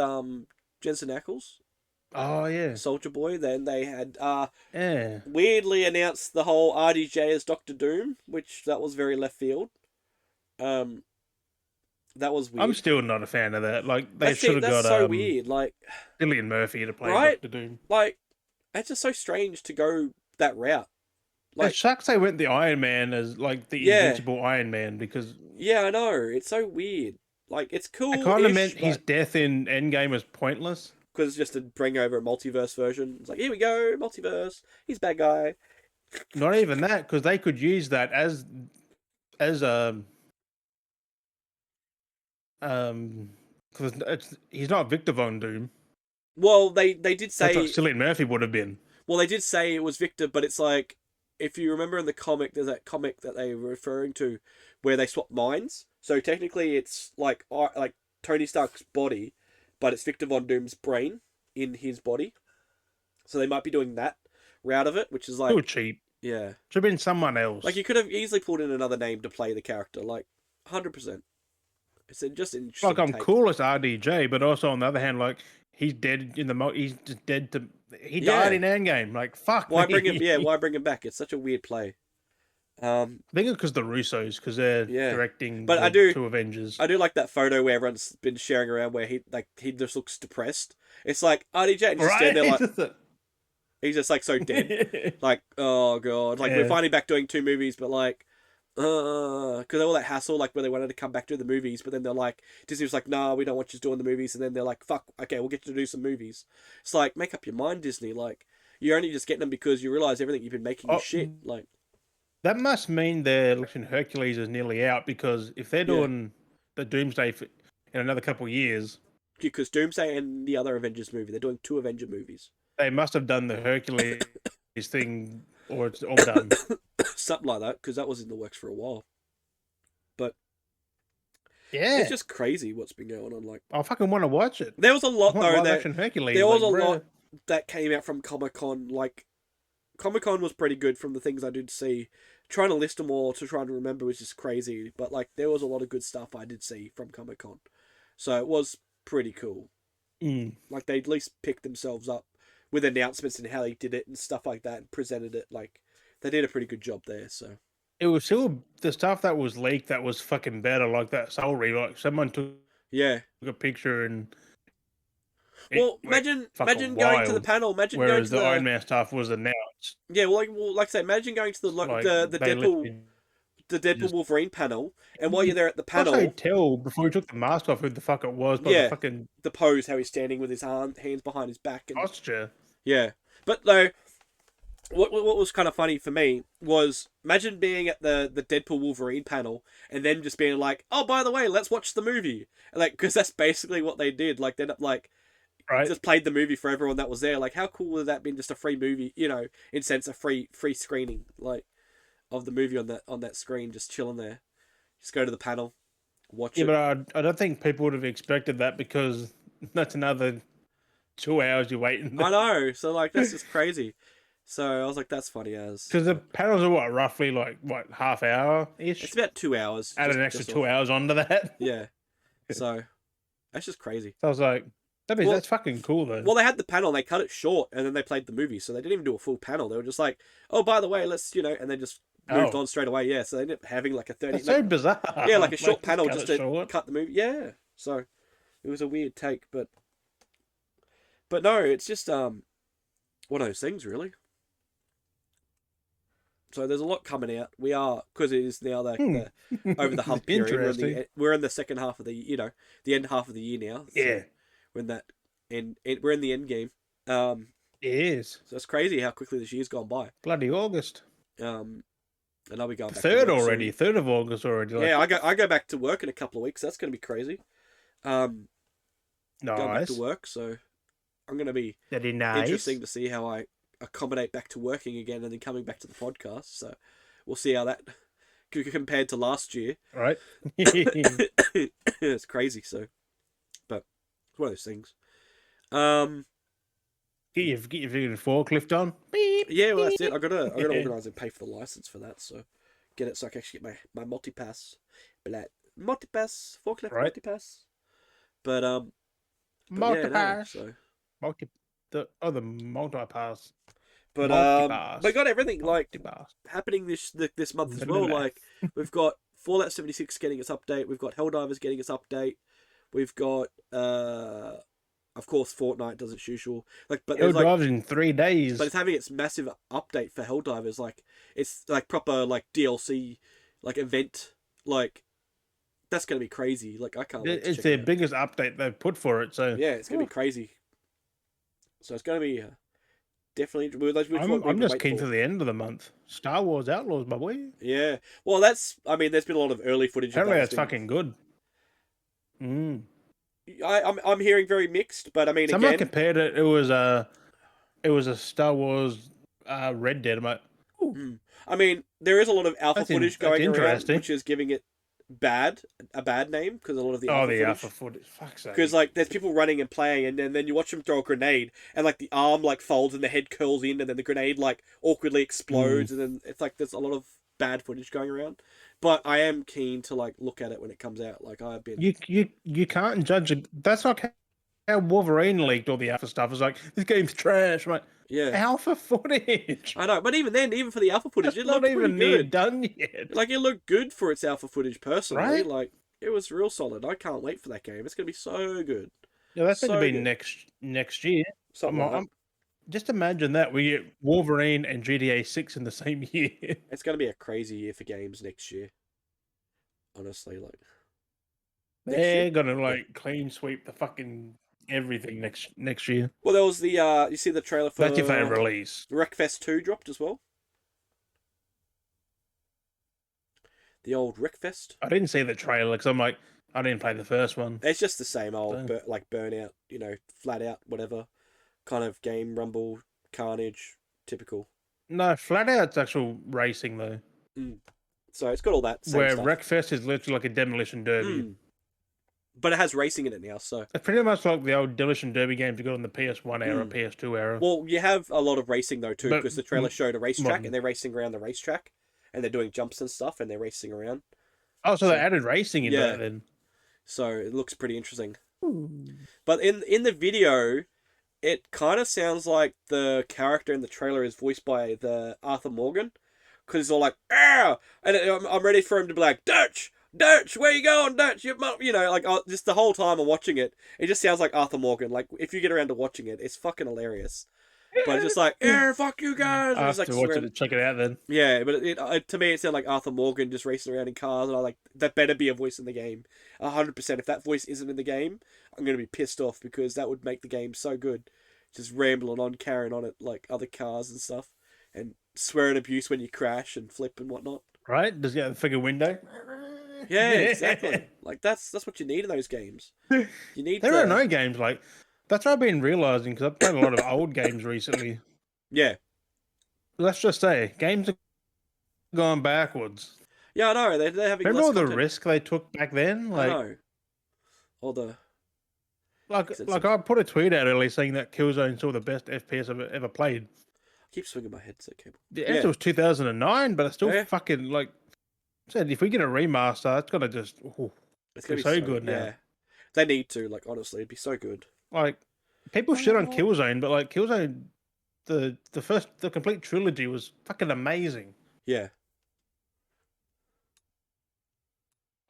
Jensen Ackles, Oh, yeah. Soldier Boy? Then they had Yeah. weirdly announced the whole RDJ as Doctor Doom, which that was very left field. Um, that was weird. I'm still not a fan of that. Like, they should have That's got so weird. Like, Cillian Murphy to play right? Doctor Doom. Like, it's just so strange to go that route. Like, Like, it sucks they went the Iron Man as, like, the yeah, invincible Iron Man because yeah, I know. It's so weird. Like, it's cool. it kind of meant his death in Endgame was pointless. Because just to bring over a multiverse version, it's like, here we go, multiverse. He's bad guy. Not even that, because they could use that as because he's not Victor Von Doom. Well, they did say. That's what Cillian Murphy would have been. Well, they did say it was Victor, but it's like if you remember in the comic, there's that comic that they were referring to where they swap minds. So technically, it's like Tony Stark's body, but it's Victor Von Doom's brain in his body. So they might be doing that route of it, which is like Too cheap. yeah, Should have been someone else. like you could have easily pulled in another name to play the character, like 100%. It's just interesting. Like, I'm take. cool as RDJ, but also on the other hand, like, he's dead in the he's just dead to he Yeah. died in Endgame. Like, fuck. Why me. bring him? Yeah, why bring him back? It's such a weird play. I think it's because the Russos, because they're Yeah. directing But the I do- two Avengers. I do like that photo where everyone's been sharing around where he just looks depressed. It's like RDJ just standing there like he's just like so dead. Like, oh god, like we're Yeah. finally back doing 2 movies, but like, because all that hassle, like where they wanted to come back to the movies, but then they're like, Disney was like, nah, we don't want you doing the movies, and then they're like, fuck, okay, we'll get you to do some movies. It's like, make up your mind, Disney. Like, you're only just getting them because you realize everything you've been making is shit. Like, That must mean their election Hercules is nearly out, because if they're doing the Doomsday in another couple of years, because Doomsday and the other Avengers movie, they're doing 2 Avenger movies. they must have done the Hercules thing, or it's all done. Something like that, because that was in the works for a while. But Yeah, it's just crazy what's been going on. Like, I fucking want to watch it. there was a lot I want though live that action Hercules. there was like, a bruh. lot that came out from ComiCon. Like, ComiCon was pretty good from the things I did see. Trying to list them all to try to remember was just crazy. But like, there was a lot of good stuff I did see from ComiCon, so it was pretty cool. Mm. Like, they at least picked themselves up with announcements and how they did it and stuff like that, and presented it. Like, they did a pretty good job there. So It was still the stuff that was leaked that was fucking better, like that Soul Reaver. Like, someone took yeah, a picture and It Well, went imagine fucking going to the wild. panel. Imagine going Whereas to the Iron the Man stuff was announced. yeah. Like I say, imagine going to the Like they literally the Deadpool just Wolverine panel, and while you're there at the I say panel, tell before he took the mask off who the fuck it was by the yeah, fucking the pose how he's standing with his hands behind his back and posture. yeah. But though, what was kind of funny for me was imagine being at the Deadpool Wolverine panel and then just being like, oh, by the way, let's watch the movie, like because that's basically what they did. Like they like Right. just played the movie for everyone that was there. Like how cool would that been? Just a free movie, you know, in sense a free screening like of the movie on that screen, just chilling there. Just go to the panel, watch Yeah, it. but I don't think people would have expected that because that's another 2 hours you're waiting. I know, so like that's just crazy. So I was like, that's funny as. Because the But panels are what, roughly like what, half hour it's ish? about 2 hours. Add an extra 2 hours onto that. Yeah. So that's just crazy. So I was like, that's fucking cool though. Well, they had the panel, and they cut it short, and then they played the movie. So they didn't even do a full panel. They were just like, oh, by the way, let's and then just moved on straight away. Yeah. So they ended up having like a 30. That's so bizarre. Yeah, like a short panel cut just it to short. cut the movie. Yeah. So it was a weird take, but no, it's just one of those things, really. So there's a lot coming out. We are because it is now the over the hump period. We're in the second half of the the end half of the year now. So Yeah, we're in that we're in the end game. it is. So it's crazy how quickly this year's gone by. Bloody August. And I'll be going back. Third to work already. soon. 3rd of August already. Yeah, I go back to work in a couple of weeks. That's going to be crazy. Going back to Nice. work, so I'm going to be That is nice. interesting to see how I accommodate back to working again and then coming back to the podcast. So we'll see how that compared to last year. Right. It's crazy. So, but it's one of those things. Get your fucking forklift on. Beep. Yeah, well that's it. I gotta organise and pay for the license for that. So get it so I can actually get my multipass, multipass forklift Right. multipass. But yeah, no, Multipass. so. The multipass. But Multipass. they got everything like Multipass. happening this month as well. Like we've got Fallout 76 getting its update. We've got Helldivers getting its update. We've got of course Fortnite does its usual. Like, but there's Helldivers in 3 days. but it's having its massive update for Helldivers. Like it's like proper like DLC like event. Like that's gonna be crazy. Like I can't. Wait to It's check their it out. biggest update they've put for it. So Yeah, it's gonna be crazy. So it's gonna be definitely. I'm just keen for the end of the month. Star Wars Outlaws, my boy. Yeah. Well, that's. I mean, there's been a lot of early footage. Apparently, of that's fucking good. I'm hearing very mixed, but I mean, Someone again, compared it. It was a Star Wars Red Dead. I'm like, ooh, I mean, there is a lot of alpha footage going around, interesting. which is giving it a bad name because a lot of the alpha footage. Fuck's sake. Because like there's people running and playing, and then you watch them throw a grenade, and like the arm like folds and the head curls in, and then the grenade like awkwardly explodes, and then it's like there's a lot of bad footage going around. But I am keen to like look at it when it comes out. Like I've been. You can't judge it. That's like how Wolverine leaked all the alpha stuff. It's like this game's trash. I'm like, Yeah, alpha footage. I know, but even then, even for the alpha footage, It's it looked not even pretty near good. done yet. Like it looked good for its alpha footage, personally. Right? Like it was real solid. I can't wait for that game. It's gonna be so good. Yeah, that's going So to be good. next year. Something like that. Just imagine that we get Wolverine and GTA 6 in the same year. It's gonna be a crazy year for games next year. Honestly, like They're gonna like clean sweep the fucking everything next year. well, there was the you see the trailer for That's if they release. Wreckfest 2 dropped as well. The old Wreckfest. I didn't see the trailer because I'm like, I didn't play the first one. It's just the same old, So- like Burnout, flat out, whatever kind of game, Rumble, Carnage, typical. No, flat out's actual racing though. So it's got all that same Where stuff. Wreckfest is literally like a demolition derby. But it has racing in it now, so. It's pretty much like the old demolition derby games you got in the PS1 era, PS2 era. Well, you have a lot of racing though too, But- because the trailer showed a racetrack, modern. and they're racing around the racetrack, and they're doing jumps and stuff, and they're racing around. Oh, so they added racing into Yeah. that then. So it looks pretty interesting. But in the video, it kind of sounds like the character in the trailer is voiced by the Arthur Morgan, because he's all like, "Ah!" and I'm ready for him to be like, "Dutch, Dirch, where you going, Dirch? You know, like just the whole time I'm watching it, it just sounds like Arthur Morgan. Like if you get around to watching it, it's fucking hilarious. But it's just like, yeah, fuck you guys. I And have it's like to just watch it around. to check it out then. Yeah, but to me it sounded like Arthur Morgan just racing around in cars, and I like that better be a voice in the game, 100%. If that voice isn't in the game, I'm gonna be pissed off because that would make the game so good. Just rambling on, carrying on it like other cars and stuff, and swearing abuse when you crash and flip and whatnot. Right? Does get the figure window? Yeah, exactly. Like that's what you need in those games. You need There are no games like that's what I've been realizing because I've played a lot of old games recently. Yeah. Let's just say games are going backwards. Yeah, I know. They're having Remember less all the content. risk they took back then? I Like, know. All the like I put a tweet out earlier saying that Killzone's still the best FPS I've ever played. I keep swinging my headset cable. The answer was 2009, but it's still Yeah. fucking like said. If we get a remaster, it's gonna just It's gonna be so good now. Yeah. They need to, like, honestly, it'd be so good. Like people shit on Killzone, but like Killzone, the complete trilogy was fucking amazing. Yeah.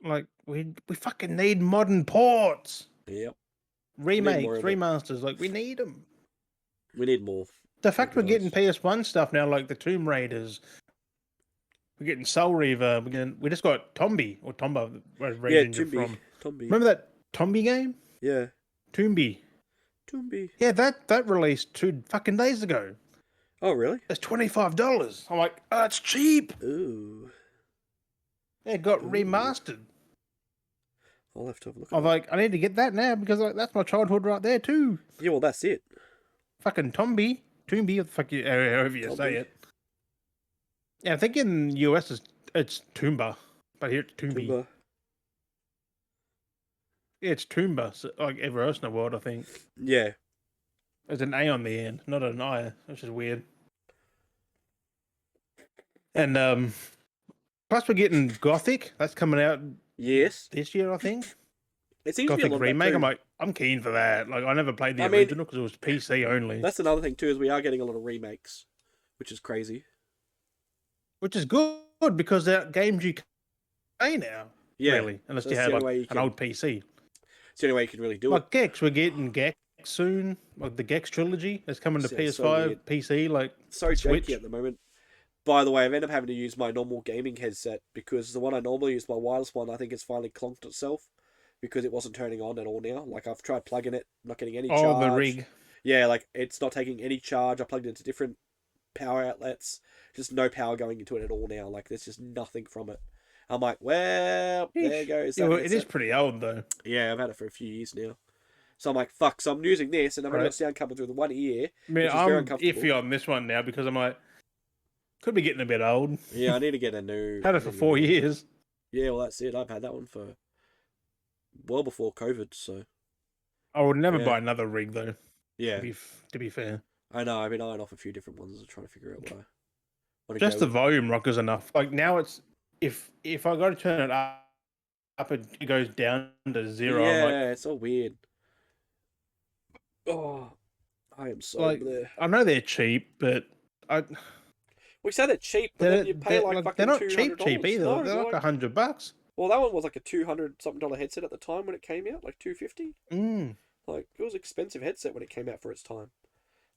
Like we fucking need modern ports, Yep. remakes, more of it. remasters. Like we need them. We need more. The fact we're Nice. getting PS1 stuff now, like the Tomb Raiders, we're getting Soul Reaver. We just got Tombi or Tomba, where Yeah, region you're from. Tombi. Remember that Tombi game? Yeah. Tombi. Yeah, that released 2 fucking days ago. Oh, really? It's $25. I'm like, oh, that's cheap. Ooh. Yeah, it got remastered. I'll have to have a look at I'm like, I need to get that now because like that's my childhood right there too. Yeah, well, that's it. Fucking Tombi, what the fuck you, however you say it. Yeah, I think in the US it's Toomba, but here it's Toombi. Toomba. Yeah, it's Toomba, so, like everywhere else in the world, I think. Yeah. There's an A on the end, not an I, which is weird. And plus we're getting Gothic. That's coming out Yes. this year, I think. It seems to be a Gothic lot of that remake. too. I'm like, I'm keen for that. Like, I never played the I mean, original because it was PC only. That's another thing too, is we are getting a lot of remakes, which is crazy. Which is good because they're games you can play now. Yeah. Really, unless you That's have the only way like you an can- old PC. It's the only way you can really do it. Like Gex, we're getting Gex soon. Like the Gex trilogy is coming to Sounds so PS5, weird. PC. Like So Switch. janky at the moment. By the way, I've ended up having to use my normal gaming headset because the one I normally use, my wireless one, I think it's finally clonked itself because it wasn't turning on at all now. Like I've tried plugging it, not getting any charge. Oh, the rig. Yeah, like it's not taking any charge. I plugged it into different power outlets, just no power going into it at all now. Like there's just nothing from it. I'm like, well, there goes. Yeah, that well, it is headset. pretty old though. Yeah, I've had it for a few years now. So I'm like, fuck. So I'm using this, and I've only Right. got sound coming through the one ear. I mean, which is very I'm uncomfortable. iffy on this one now because I'm like, could be getting a bit old. Yeah, I need to get a new. Had it for 4 years. Yeah, well, that's it. I've had that one for well before COVID. So I would never Yeah. buy another rig though. yeah, To be fair, I know. I've been eyeing off a few different ones and trying to figure out what I want to just go the with. volume rock is enough. Like now, it's if I go to turn it up, it goes down to 0. Yeah, I'm like, it's all weird. Oh, I am so like bleh. I know they're cheap, but We said it's cheap, but then you pay like fucking they're not $200. cheap either. No, they're like $100. well, that one was like a $200 something headset at the time when it came out, like $250. Mm. Like it was an expensive headset when it came out for its time,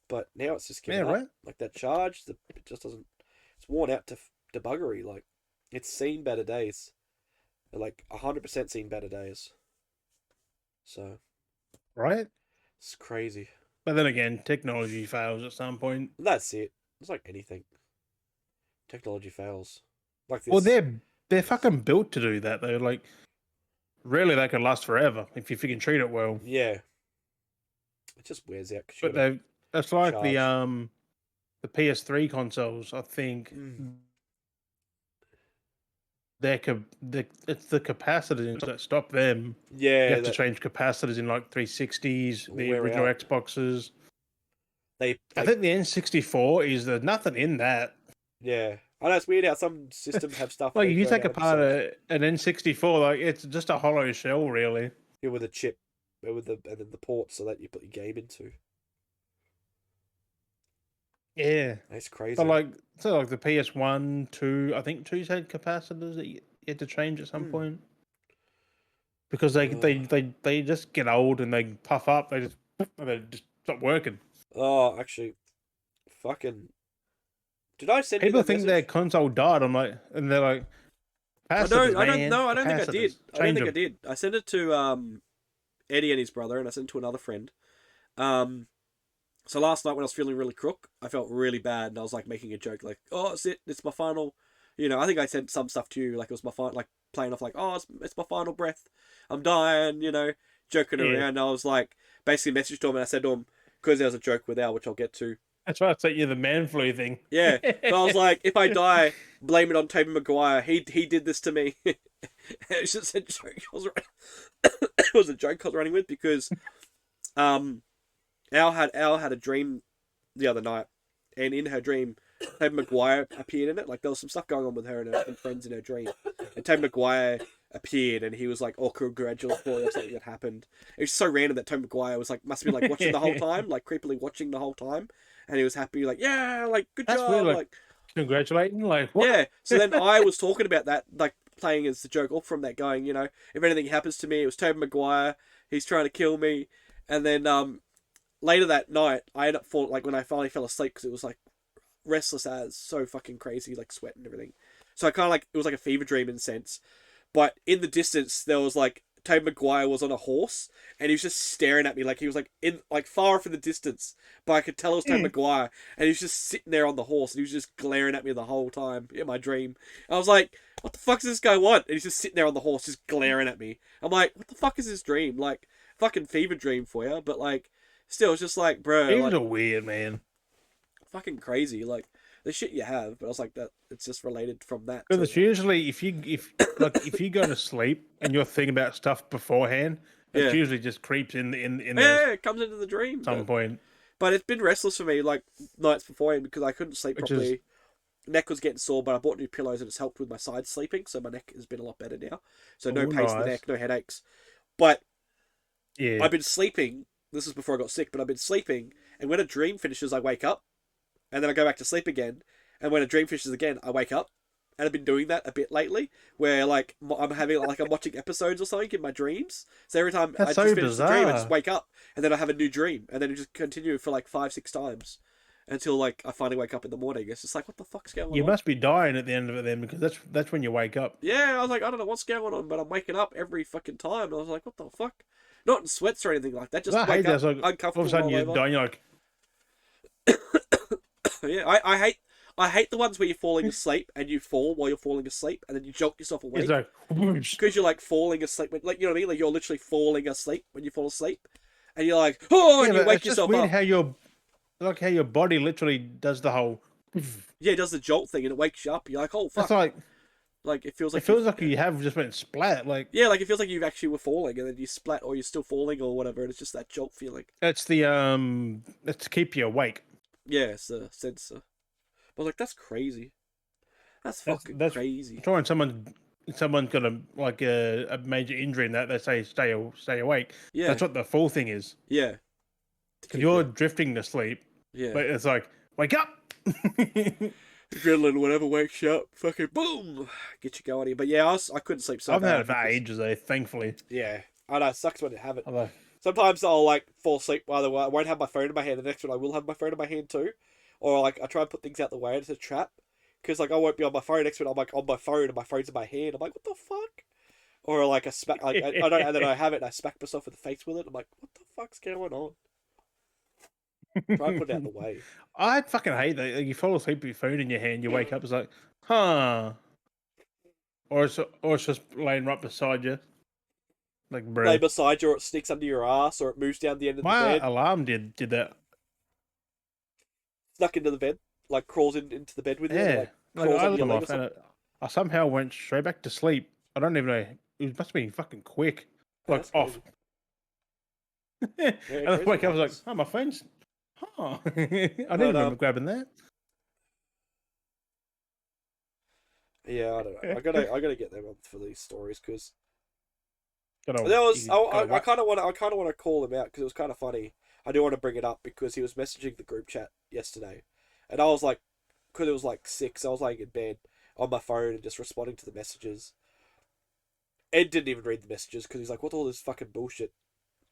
but now it's just Yeah, giving up. right. Like that charge, it just doesn't. It's worn out to buggery. Like it's seen better days, like 100% seen better days. So Right. it's crazy. But then again, technology fails at some point. That's it. It's like anything. Technology fails. Like this. Well, they're fucking built to do that though. Like, really, they could last forever if you can treat it well. Yeah. It just wears out. But it's like charge. the PS3 consoles. I think it's the capacitors that stop them. Yeah. You have to change capacitors in like 360s, the Wear original out. Xboxes. I think the N64 there's nothing in that. Yeah. I know it's weird how some systems have stuff. Like that you go take down apart to an N64, like it's just a hollow shell, really. yeah, with a chip, and then the ports so that you put your game into. Yeah, That's crazy. but like the PS1, 2, I think 2's had capacitors that you had to change at some point. because they they, Oh, they they just get old and they puff up. They just stop working. oh, actually, fucking. Did I send you People that think their message? console died. And they're like, I don't. capacitors, I don't. man, No, I don't think I did. capacitors, I don't change think I them. did. I sent it to Eddie and his brother, and I sent it to another friend. Um, so last night when I was feeling really crook, I felt really bad, and I was like making a joke, like, "Oh, it's it. It's my final." You know, I think I sent some stuff to you, like it was my final, like playing off, like, "Oh, it's my final breath. I'm dying." You know, joking Yeah, around. I was like, basically messaged to him, and I said to him, because there was a joke with Al, which I'll get to. that's why I sent you the man flu thing. Yeah, but I was like, if I die, blame it on Tobey Maguire. He did this to me. It's just a joke. It was a joke I was running with because um Al had a dream the other night, and in her dream, Tobey Maguire appeared in it. Like there was some stuff going on with her and her friends in her dream, and Tobey Maguire appeared, and he was like, "Oh, congratulatory or something that happened." It was so random that Tobey Maguire was like, must be like watching the whole time, like creepily watching the whole time, and he was happy, like, "Yeah, like good That's weird. job," Like, like. congratulating. Like, what? Yeah, so then I was talking about that, like playing as the joke off from that, going, you know, if anything happens to me, it was Tobey Maguire. He's trying to kill me, and then later that night, I ended up falling, like when I finally fell asleep because it was like restless as so fucking crazy, like sweat and everything. So I kind of like it was like a fever dream in a sense, but in the distance there was like Tobey Maguire was on a horse and he was just staring at me like he was like in like far off in the distance, but I could tell it was Tobey Maguire and he was just sitting there on the horse and he was just glaring at me the whole time in my dream. I was like, what the fuck does this guy want? And he's just sitting there on the horse just glaring at me. I'm like, what the fuck is this dream? Like fucking fever dream for you, but like still it's just like bro, Dreams like are weird, man. fucking crazy. Like the shit you have, but I was like that. It's just related from that Because to it's usually if you go to sleep and you're thinking about stuff beforehand, it yeah, usually just creeps in there at yeah. It comes into the dream, some point, but it's been restless for me like nights beforehand because I couldn't sleep which is properly. Neck was getting sore, but I bought new pillows and it's helped with my side sleeping, so my neck has been a lot better now. So no oh pain in the nice. neck, no headaches. But Yeah, I've been sleeping. This is before I got sick, but I've been sleeping, and when a dream finishes, I wake up, and then I go back to sleep again. And when a dream finishes again, I wake up. And I've been doing that a bit lately, where like I'm having like I'm watching episodes or something in my dreams. So every time I that's just so finish the dream, I just bizarre. wake up, and then I have a new dream, and then it just continue for like 5, 6 times until like I finally wake up in the morning. It's just like what the fuck's going You on? must be dying at the end of it then, because that's when you wake up. Yeah, I was like I don't know what's going on, but I'm waking up every fucking time. And I was like, what the fuck? Not in sweats or anything like that. 'Cause Just I hate wake that. up It's like all of a uncomfortable, sudden roll you're over. dying. You're like, Yeah, I hate the ones where you're falling asleep and you fall while you're falling asleep and then you jolt yourself it's awake like, whoosh. because you're like falling asleep. Like you know what I mean? Like you're literally falling asleep when you fall asleep, and you're like, oh, Yeah, and you but wake it's just yourself weird up. how your body literally does the whole. Yeah, it does the jolt thing and it wakes you up. You're like, oh It's fuck! like Like it feels it like you've feels like you have just went splat. Like yeah, like it feels like you've actually were falling and then you splat or you're still falling or whatever, and it's just that jolt feeling. it's to keep you awake. Yeah, it's a sensor. I was like, that's crazy. That's fucking That's crazy. trying someone's got a major injury and that they say stay awake. Yeah, That's what the full thing is. yeah. To Because keep you're you. drifting to sleep, Yeah. but it's like wake up. Adrenaline, whatever wakes you up, fucking boom, get you going here. But yeah, I couldn't sleep so I've had bad it for because ages though, thankfully. yeah, I know it sucks when you have it. I'm like, Sometimes I'll like fall asleep while I won't have my phone in my hand. The next one I will have my phone in my hand too, or like I try and put things out the way and it's a trap because like I won't be on my phone. Next one I'm like on my phone and my phone's in my hand. I'm like, what the fuck? Or like a smack, like I don't, and then I have it and I smack myself in the face with it. I'm like, what the fuck's going on? Try and put it out the way. I fucking hate that. Like, you fall asleep with your phone in your hand, you wake up, it's like, huh? Or it's just laying right beside you, like, Lay bruh. beside you, or it sticks under your ass, or it moves down the end of the My bed, alarm did that. snuck into the bed, like crawls into the bed with you, and Yeah, like like crawls I under let your them leg or off, and something. I somehow went straight back to sleep. I don't even know. It must have been fucking quick, Yeah, like that's off. crazy. And Yeah, I crazy wake what up, I was like, happens. oh, my phone's. Huh. I didn't But remember grabbing that. yeah, I don't know. I gotta get them on for these stories because Gotta, there was you gotta I what? kind of want to call him out because it was kind of funny. I do want to bring it up because he was messaging the group chat yesterday, and I was like, because it was like 6, I was laying in bed on my phone and just responding to the messages, Ed didn't even read the messages because he's like, "What's all this fucking bullshit?"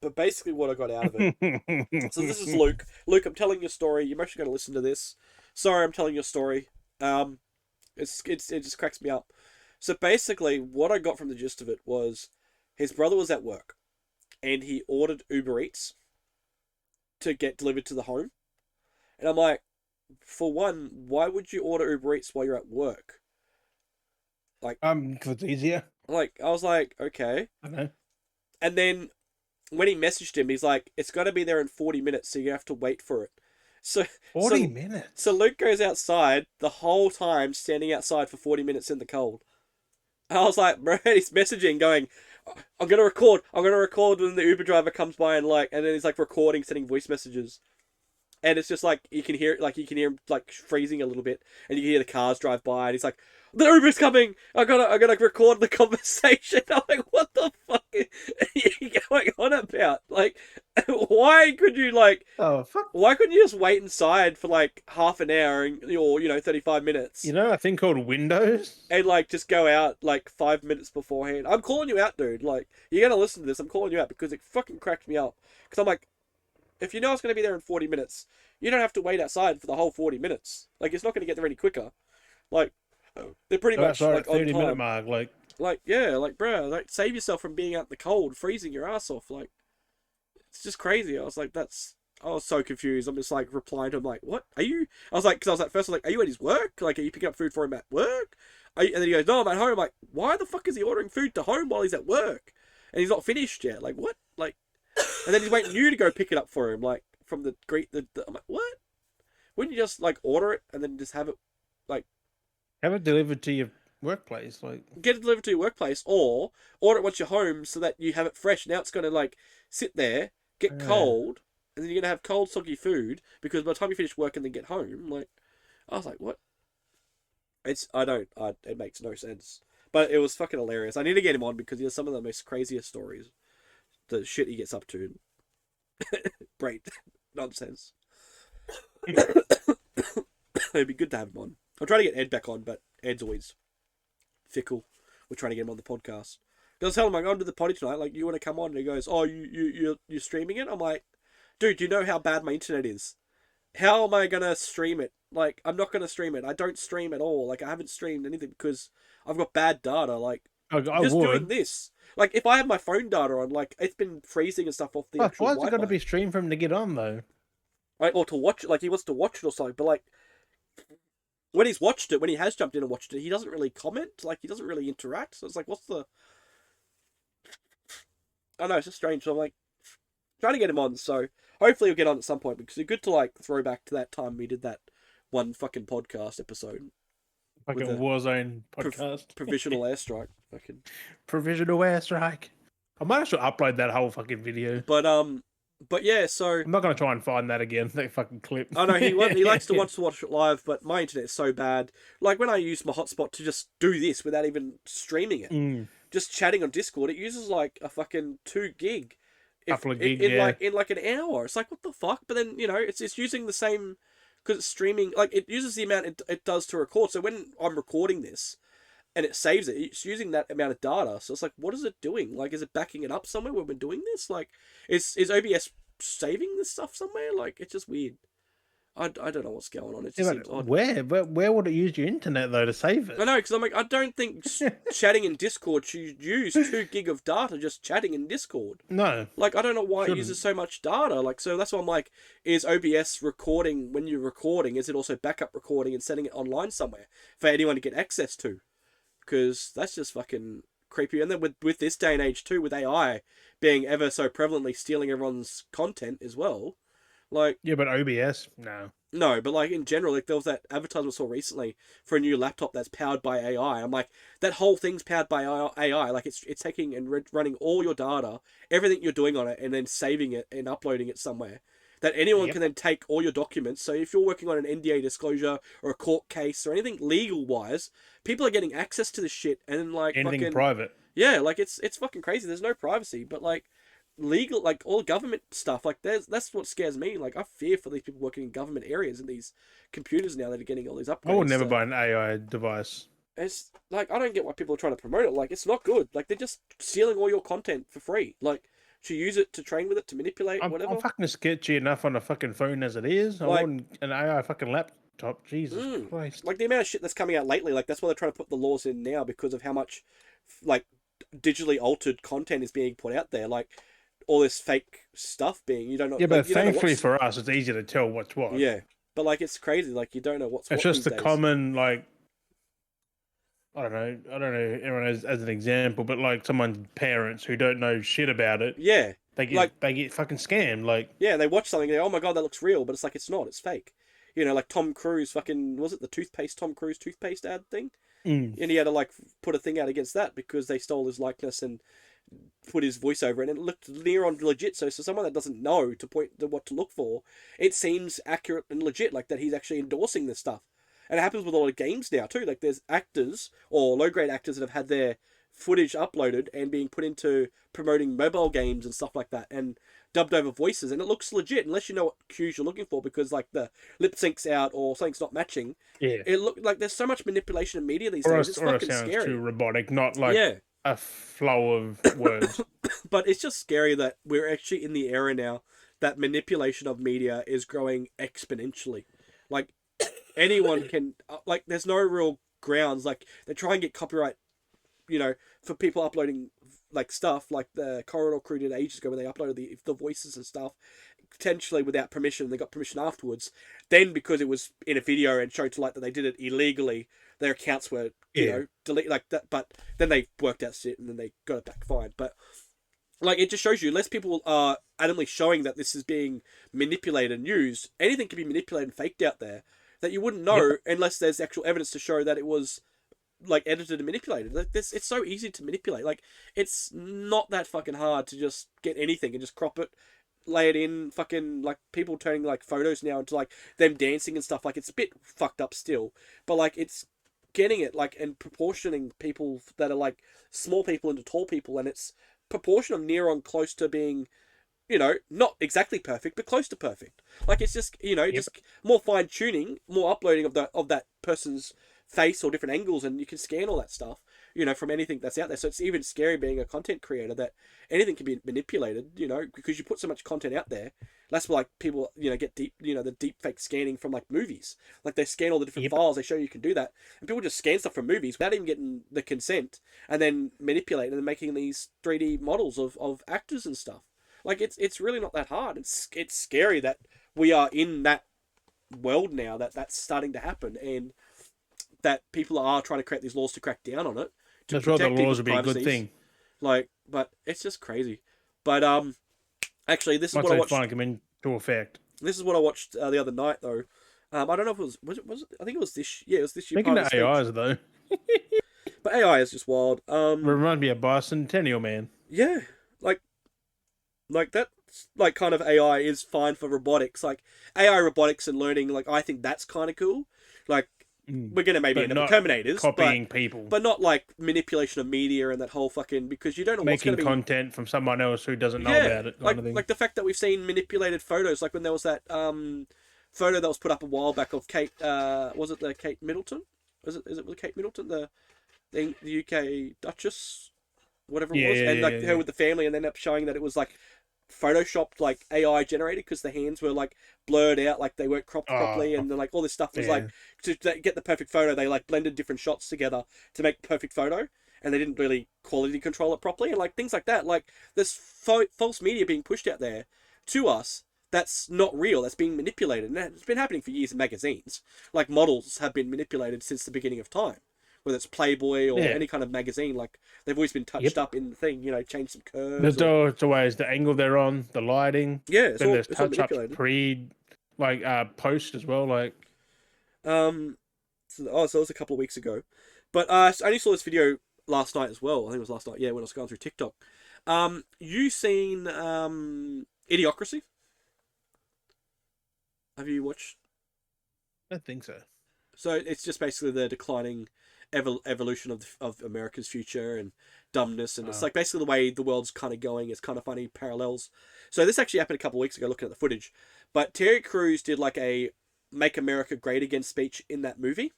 But basically, what I got out of it. So this is Luke. Luke, I'm telling your story. You're actually going to listen to this. Sorry, I'm telling your story. It just cracks me up. So basically, what I got from the gist of it was, his brother was at work, and he ordered Uber Eats to get delivered to the home. And I'm like, for one, why would you order Uber Eats while you're at work? Like, because it's easier. like I was like, okay. I know. And then when he messaged him, he's like, it's got to be there in 40 minutes, so you have to wait for it. So 40 minutes. So Luke goes outside the whole time, standing outside for 40 minutes in the cold. I was like, bro, he's messaging, going, I'm gonna record when the Uber driver comes by and then he's like recording, sending voice messages. And it's just like, you can hear him like freezing a little bit, and you can hear the cars drive by, and he's like, the Uber's coming! I gotta record the conversation. I'm like, what the fuck are you going on about? Like, why could you why couldn't you just wait inside for like half an hour or 35 minutes? You know a thing called Windows? And like just go out like 5 minutes beforehand. I'm calling you out, dude. Like, you're gonna listen to this. I'm calling you out because it fucking cracked me up. Because I'm like, if you know it's gonna be there in 40 minutes, you don't have to wait outside for the whole 40 minutes. Like, it's not gonna get there any quicker. Like, they're pretty much like on 30-minute mark, yeah, like, bro, like, save yourself from being out in the cold, freezing your ass off. Like, it's just crazy. I was so confused. I'm just like replying to him like, what are you? I was like, first I was like, are you at his work? Like, are you picking up food for him at work? And then he goes, no, I'm at home. I'm like, why the fuck is he ordering food to home while he's at work? And he's not finished yet. Like, what? Like, and then he's waiting you to go pick it up for him, like, from the I'm like, what? Wouldn't you just like order it and then just have it, like, have it delivered to your workplace, like, get it delivered to your workplace, or order it once you're home so that you have it fresh. Now it's going to like sit there, get cold, and then you're going to have cold, soggy food because by the time you finish work and then get home, like, I was like, what? It makes no sense. But it was fucking hilarious. I need to get him on because he has some of the most craziest stories. The shit he gets up to. Great nonsense. It'd be good to have him on. I'll try to get Ed back on, but Ed's always fickle. We're trying to get him on the podcast. I was telling him, I'm going to the potty tonight. Like, you want to come on? And he goes, oh, you're streaming it? I'm like, dude, do you know how bad my internet is? How am I gonna stream it? Like, I'm not gonna stream it. I don't stream at all. Like, I haven't streamed anything because I've got bad data. Like, doing this. Like, if I have my phone data on, like, it's been freezing and stuff off the actual why is Wi-Fi. it got to be streamed for him to get on, though? Like, or to watch it. Like, he wants to watch it or something. But, like, when he's watched it, when he has jumped in and watched it, he doesn't really comment. Like, he doesn't really interact. So it's like, what's the... I don't know, it's just strange. So I'm like, trying to get him on. So hopefully he'll get on at some point because it's good to, like, throw back to that time we did that one fucking podcast episode. Fucking Warzone podcast. Provisional airstrike. Fucking provisional airstrike. I might actually upload that whole fucking video. But yeah, so I'm not gonna try and find that again. That fucking clip. I know he likes to watch it live, but my internet is so bad. Like, when I use my hotspot to just do this without even streaming it, just chatting on Discord, it uses like a fucking 2 gig. Couple of gig, in like an hour. It's like, what the fuck? But then, you know, it's using the same, because it's streaming. Like, it uses the amount it does to record. So when I'm recording this, and it saves it, it's using that amount of data. So it's like, what is it doing? Like, is it backing it up somewhere when we're doing this? Like, is OBS saving this stuff somewhere? Like, it's just weird. I don't know what's going on. It just seems odd. Where would it use your internet, though, to save it? I know, because I'm like, I don't think chatting in Discord should use 2 gig of data just chatting in Discord. No. Like, I don't know why it uses so much data. Like, so that's why I'm like, is OBS recording, when you're recording, is it also backup recording and sending it online somewhere for anyone to get access to? Because that's just fucking creepy. And then with this day and age too, with AI being ever so prevalently stealing everyone's content as well, like... Yeah, but OBS? No, but like in general, like there was that advertisement I saw recently for a new laptop that's powered by AI. I'm like, that whole thing's powered by AI. Like, it's taking and running all your data, everything you're doing on it, and then saving it and uploading it somewhere. That anyone can then take all your documents. So if you're working on an NDA disclosure or a court case or anything legal-wise, people are getting access to this shit, and then, like, anything fucking... private. Yeah, like, it's fucking crazy. There's no privacy, but, like, legal, like, all government stuff, like, that's what scares me. Like, I fear for these people working in government areas and these computers now that are getting all these upgrades. I would never buy an AI device. It's like, I don't get why people are trying to promote it. Like, it's not good. Like, they're just stealing all your content for free. Like, to use it, to train with it, to manipulate, I'm whatever. fucking sketchy enough on a fucking phone as it is. I Like, want an AI fucking laptop. Jesus Christ. like the amount of shit that's coming out lately. Like, that's why they're trying to put the laws in now, because of how much, like, digitally altered content is being put out there. Like, all this fake stuff being, you don't know. Yeah, Like, but you don't know thankfully what's. for us, it's easy to tell what's what. Yeah, but like, it's crazy. Like, you don't know what's It's what just these the days. common, like, I don't know everyone as an example, but like someone's parents who don't know shit about it, Yeah, like, they get fucking scammed. Like, yeah, they watch something, they go, oh my god, that looks real, but it's like, it's not, it's fake. You know, like Tom Cruise fucking, was it the toothpaste, Tom Cruise toothpaste ad thing? mm, And he had to like put a thing out against that because they stole his likeness and put his voice over it, and it looked near on legit. So someone that doesn't know to point to what to look for, it seems accurate and legit, like that he's actually endorsing this stuff. And it happens with a lot of games now too. Like, there's actors or low grade actors that have had their footage uploaded and being put into promoting mobile games and stuff like that, and dubbed over voices, and it looks legit unless you know what cues you're looking for, because like the lip sync's out or something's not matching. yeah, It look like there's so much manipulation in media these days. It's or it fucking sounds scary. too robotic, not like Yeah, a flow of words. but it's just scary that we're actually in the era now that manipulation of media is growing exponentially. Like, anyone can, like, there's no real grounds. Like, they try and get copyright, you know, for people uploading like stuff, like the Corridor Crew did ages ago when they uploaded the voices and stuff, potentially without permission. They got permission afterwards. Then, because it was in a video and showed to light that they did it illegally, their accounts were, you know, delete like that. But then they worked out shit and then they got it back fine. But like, it just shows you, less people are adamantly showing that this is being manipulated and used. Anything can be manipulated and faked out there that you wouldn't know unless there's actual evidence to show that it was like edited and manipulated. Like, this, it's so easy to manipulate. Like, it's not that fucking hard to just get anything and just crop it, lay it in. Fucking, like, people turning like photos now into like them dancing and stuff. Like, it's a bit fucked up still, but like, it's getting it like and proportioning people that are like small people into tall people, and it's proportion of near on close to being, you know, not exactly perfect, but close to perfect. Like, it's just, you know, just more fine tuning, more uploading of that person's face or different angles, and you can scan all that stuff, you know, from anything that's out there. So it's even scary being a content creator that anything can be manipulated, you know, because you put so much content out there. That's like people, you know, get deep, you know, the deep fake scanning from like movies. Like, they scan all the different files, they show you can do that, and people just scan stuff from movies without even getting the consent, and then manipulate and then making these 3D models of actors and stuff. Like, it's really not that hard. It's scary that we are in that world now, that's starting to happen, and that people are trying to create these laws to crack down on it. That's why the laws would be a good thing. Like, but it's just crazy. But actually, this is Once what I they watched. finally come into effect. This is what I watched the other night, though. I don't know if it was I think it was this. Yeah, it was this year. Speaking of AIs, though, but AI is just wild. remind me of Bicentennial Man. Yeah, like that's like kind of AI is fine for robotics. Like, AI robotics and learning. Like, I think that's kind of cool. Like, we're gonna maybe end up with Terminators, copying people, but not like manipulation of media and that whole fucking, because you don't know making what's gonna be content from someone else who doesn't know about it. Like the fact that we've seen manipulated photos, like when there was that photo that was put up a while back of Kate. Was it the Kate Middleton? Is it with Kate Middleton, the UK Duchess, whatever it was, and like her with the family, and then up showing that it was like photoshopped, like AI generated, because the hands were like blurred out, like they weren't cropped properly, and then like all this stuff was like to get the perfect photo, they like blended different shots together to make the perfect photo, and they didn't really quality control it properly, and like things like that. Like, there's false media being pushed out there to us that's not real, that's being manipulated, and it's been happening for years in magazines. Like, models have been manipulated since the beginning of time, whether it's Playboy or any kind of magazine. Like, they've always been touched up in the thing, you know, changed some curves. There's always the angle they're on, the lighting. Yeah, then there's touch ups post as well. Like, so it was a couple of weeks ago, but I only saw this video last night as well. I think it was last night. Yeah, when I was going through TikTok. You seen Idiocracy? Have you watched? I think so. So it's just basically the declining evolution of America's future and dumbness, and it's like basically the way the world's kind of going. It's kind of funny parallels. So this actually happened a couple of weeks ago, looking at the footage. But Terry Crews did like a "Make America Great Again" speech in that movie,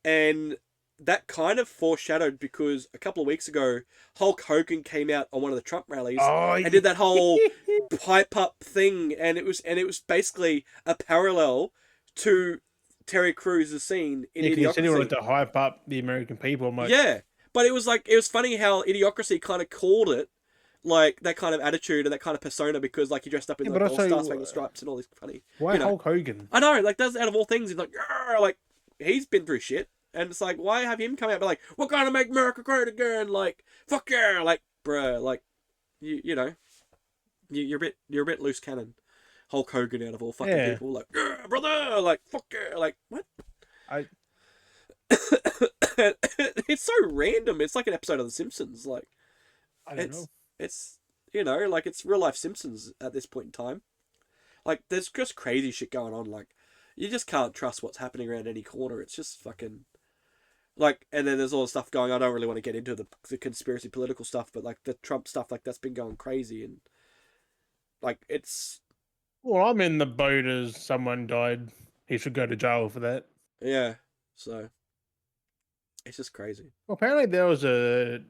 and that kind of foreshadowed because a couple of weeks ago, Hulk Hogan came out on one of the Trump rallies Oh, and did that whole pipe up thing, and it was basically a parallel to Terry Crews' scene in yeah, 'cause he said he wanted Idiocracy. to hype up the American people. I'm like, Yeah, but it was like it was funny how Idiocracy kind of called it like that kind of attitude and that kind of persona because like he dressed up in yeah, like but the all Star also, Spangled Stripes and all this funny, why you know. Hulk Hogan? I know, like that's out of all things, he's like, "Grr," like he's been through shit, and it's like, why have him come out and be like, we're gonna make America great again, like fuck yeah, like bruh, like you know, you're a bit loose cannon, Hulk Hogan out of all fucking Yeah, people, like yeah, brother, like fuck yeah, like what? I It's so random. It's like an episode of The Simpsons. Like I don't know. it's you know like it's real life Simpsons at this point in time. Like there's just crazy shit going on. Like you just can't trust what's happening around any corner. It's just fucking like, and then there's all the stuff going. I don't really want to get into the conspiracy political stuff, but like the Trump stuff, like that's been going crazy, and like it's Well, I'm in the boat as someone died. He should go to jail for that. yeah. So it's just crazy. Well, apparently there was a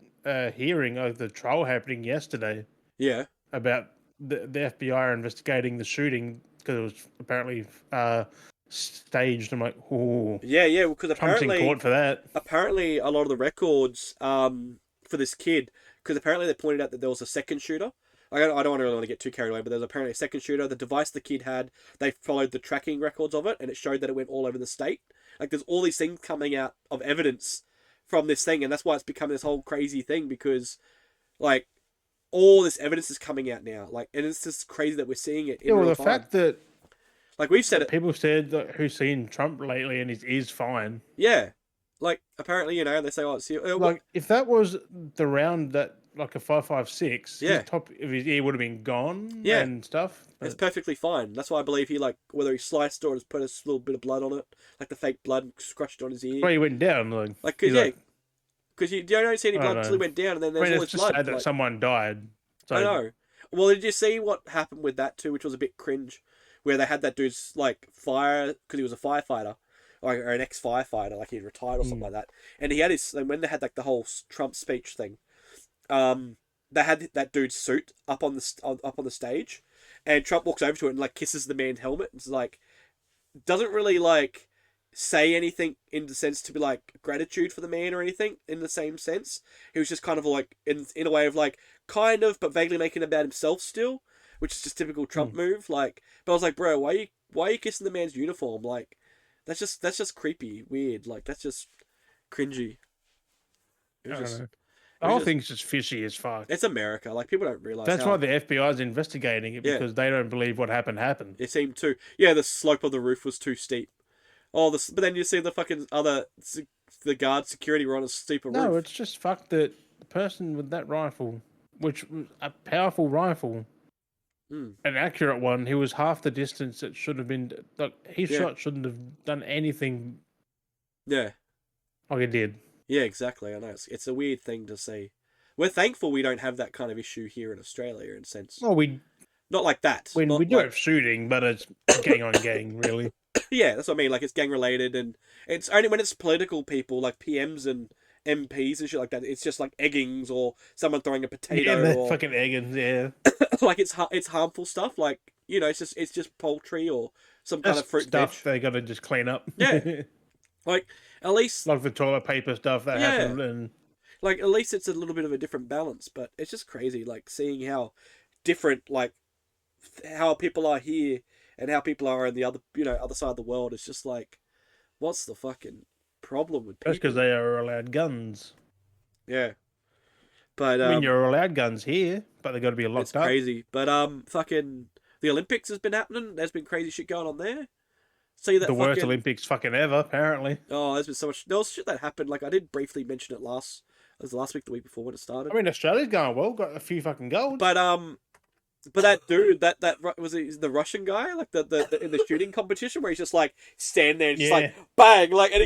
hearing of the trial happening yesterday Yeah. about the FBI are investigating the shooting because it was apparently staged. I'm like, oh, Yeah, yeah. Because Trump's in court for that. apparently a lot of the records for this kid because apparently they pointed out that there was a second shooter. I don't really want to get too carried away, but there's apparently a second shooter. The device the kid had, they followed the tracking records of it, and it showed that it went all over the state. Like there's all these things coming out of evidence from this thing, and that's why it's become this whole crazy thing because like all this evidence is coming out now. Like, and it's just crazy that we're seeing it in Yeah, well, real the time. fact that Like we've said it, people said that who's seen Trump lately and is fine. yeah. Like apparently, you know, they say, "Oh, it's Like if that was the round that like a 5.56, Yeah. his top of his ear would have been gone Yeah. and stuff. It's But perfectly fine. That's why I believe he like whether he sliced or just put a little bit of blood on it, like the fake blood scratched on his ear. well, he went down. Like Like, cause he's yeah, like, because you don't see any I blood don't until he know. went down, and then I there's mean, all it's this just blood. sad that Like, someone died. So I know. Well, did you see what happened with that too, which was a bit cringe, where they had that dude's like fire because he was a firefighter, or an ex-firefighter, like he'd retired or something like that, and he had his. And when they had like the whole Trump speech thing, they had that dude's suit up on the stage, and Trump walks over to it and like kisses the man's helmet. It's like doesn't really like say anything in the sense to be like gratitude for the man or anything in the same sense. He was just kind of like in a way of like kind of but vaguely making it about himself still, which is just typical Trump move. Like, but I was like, bro, why are you kissing the man's uniform? Like, that's just creepy, weird. Like that's just cringy. It I was don't just know. it The was whole just thing's just fishy as fuck. it's America. Like people don't realize That's how why the FBI is investigating it Yeah. because they don't believe what happened. it seemed too. Yeah, the slope of the roof was too steep. Oh, but then you see the fucking the guard security were on a steeper No, roof. it's just fucked that the person with that rifle, which was a powerful rifle, Mm. an accurate one, he was half the distance it should have been. Like his Yeah. shot shouldn't have done anything Yeah, like it did. yeah, exactly. I know it's a weird thing to see. We're thankful we don't have that kind of issue here in Australia, in a sense. Well, Not like that. when Not we do like, have shooting, but it's gang on gang, really. yeah, that's what I mean. Like it's gang related, and it's only when it's political people like PMs and MPs and shit like that. It's just like eggings or someone throwing a potato Yeah, the or fucking eggins, yeah. like it's harmful stuff. Like you know, it's just poultry or some kind That's of fruit stuff veg. they got to just clean up. Yeah. Like at least Like the toilet paper stuff that Yeah. happened, and like at least it's a little bit of a different balance. But it's just crazy, like seeing how different like how people are here and how people are in the other other side of the world. It's just like, what's the fucking problem with that's people? because they are allowed guns. Yeah, but I mean, you're allowed guns here, but they got to be locked it's up. crazy. But fucking the Olympics has been happening. There's been crazy shit going on there. See that The worst fucking Olympics fucking ever, apparently. oh, there's been so much. There was shit that happened. Like I did briefly mention it it was last week, the week before when it started. I mean, Australia's going well, got a few fucking golds. But that dude, that was he the Russian guy, like the in the shooting competition where he's just like stand there and just like bang, like and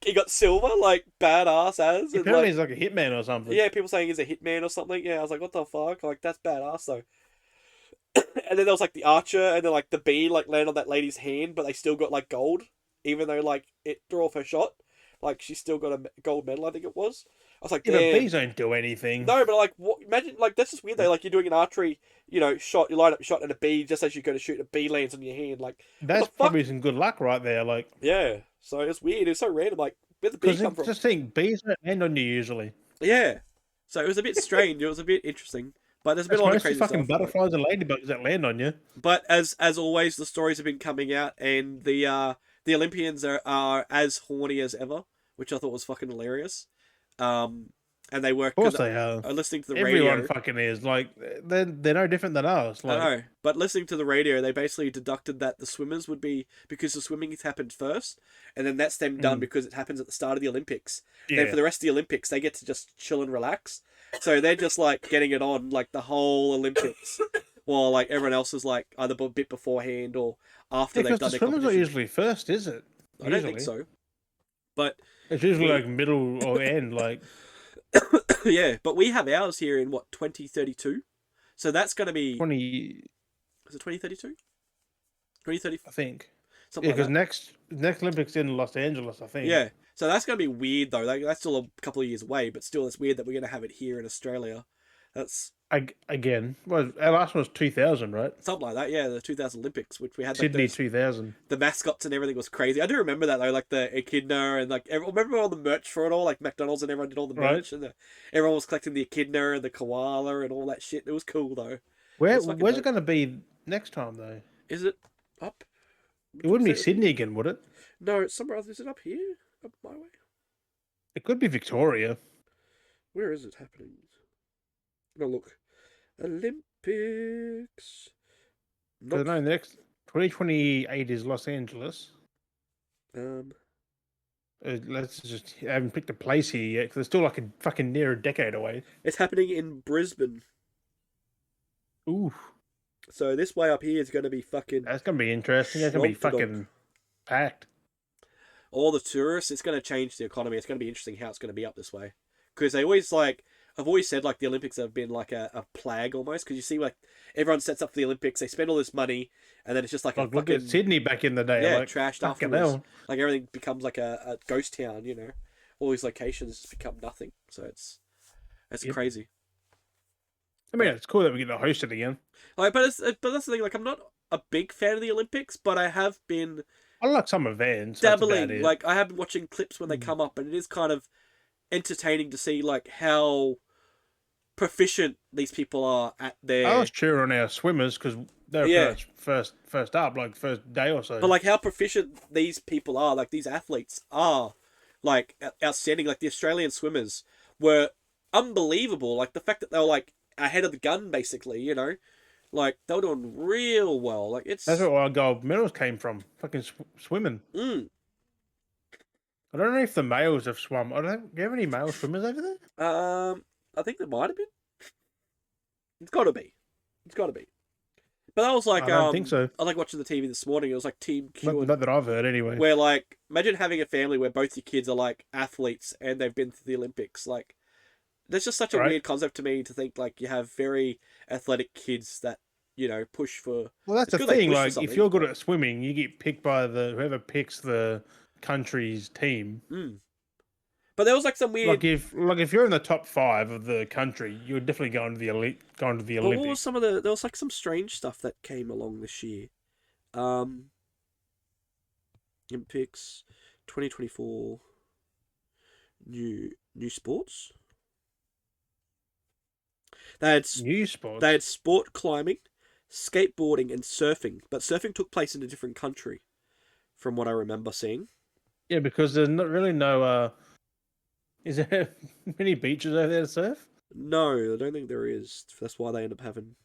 he got silver, like badass as. And, Apparently like, he's like a hitman or something. yeah, people saying he's a hitman or something. Yeah, I was like, what the fuck? Like that's badass though. And then there was like the archer, and then like the bee like landed on that lady's hand, but they still got like gold, even though like it threw off her shot. like she still got a gold medal. I think it was. I was like, Yeah, but damn. bees don't do anything. No, but like, what? Imagine like that's just weird though. Like you're doing an archery, shot. You line up a shot and a bee just as you go to shoot, a bee lands on your hand. Like, what the That's fuck? probably some good luck right there. Like, Yeah. So it's weird. It's so random. Like, where'd the bee because come from? just think, bees don't land on you usually. Yeah. So it was a bit strange. It was a bit interesting. But there's been It's a lot of mostly crazy fucking stuff. Like, butterflies and ladybugs that land on you. but as always, the stories have been coming out, and the Olympians are as horny as ever, which I thought was fucking hilarious. And they work Of course because they are. I'm listening to the Everyone radio. fucking is. Like, they're no different than us. I Like, know, but listening to the radio, they basically deducted that the swimmers would be because the swimming happened first, and then that's them done because it happens at the start of the Olympics. Then yeah. for the rest of the Olympics, they get to just chill and relax. So they're just like getting it on like the whole Olympics, while like everyone else is like either a bit beforehand or after they've Because done the their swimmers are competition. usually first, is it? I don't think so, but It's usually we like middle or end. Like, yeah, but we have ours here in what 2032, so that's going to be 20, is it 2032? 2030, I think. something Yeah, like because that. next Olympics in Los Angeles, I think. Yeah, so that's going to be weird though. Like, that's still a couple of years away, but still, it's weird that we're going to have it here in Australia. That's Again, well, our last one was 2000, right? something like that. Yeah, the 2000 Olympics, which we had like Sydney those 2000. the mascots and everything was crazy. I do remember that though, like the echidna and like remember all the merch for it all, like McDonald's and everyone did all the Right. merch and everyone was collecting the echidna and the koala and all that shit. It was cool though. Where's fucking it dope. going to be next time, though? Is it up? It wouldn't be Is it- Sydney again, would it? No, it's somewhere else. Is it up here? Up my way? It could be Victoria. Where is it happening? No, look. Olympics. I Not, know next 2028 is Los Angeles. um, Let's just I haven't picked a place here yet because it's still like a fucking near a decade away. it's happening in Brisbane. Ooh, So this way up here is going to be fucking that's gonna be interesting. That's gonna be swamped it up. fucking packed. All the tourists. It's going to change the economy. It's going to be interesting how it's going to be up this way. Because they always like, I've always said like the Olympics have been like a plague almost. Because you see like everyone sets up for the Olympics, they spend all this money, and then it's just like a Like, look fucking at Sydney back in the day. yeah Like, trashed fucking afterwards. hell. Like everything becomes like a ghost town. All these locations just become nothing. So it's Yep. crazy. I mean, it's cool that we get to host it again. Like, but that's the thing. Like, I'm not a big fan of the Olympics, but I have been I like some events. That's about dabbling. it. Like, I have been watching clips when they come up, and it is kind of entertaining to see like how proficient these people are at their. I was cheering on our swimmers because they're Yeah. first up, like first day or so. But like how proficient these people are, like these athletes are, like outstanding. Like the Australian swimmers were unbelievable. Like the fact that they were like ahead of the gun, basically. Like they were doing real well. Like it's That's where our gold medals came from. Fucking swimming. mm. I don't know if the males have swum. I don't. Do you have any male swimmers over there? I think there might have been. It's got to be. It's got to be. But that was like I don't think so. I was like watching the TV this morning. It was like Team Q, Not that I've heard, anyway. where like imagine having a family where both your kids are like athletes and they've been to the Olympics. Like, that's just such a Right. weird concept to me to think like you have very athletic kids that push for. Well, that's it's the good they thing. push for Like, if something, you're good but- at swimming, you get picked by whoever picks the country's team. But there was like some weird. Like if you're in the top 5 of the country, you're definitely going to the elite, going to the But what was Olympics. some of the? There was like some strange stuff that came along this year. Olympics, 2024. New sports. They had New sports. They had sport climbing, skateboarding, and surfing. But surfing took place in a different country, from what I remember seeing. Yeah, because there's not really no. Is there many beaches over there to surf? No, I don't think there is. That's why they end up having.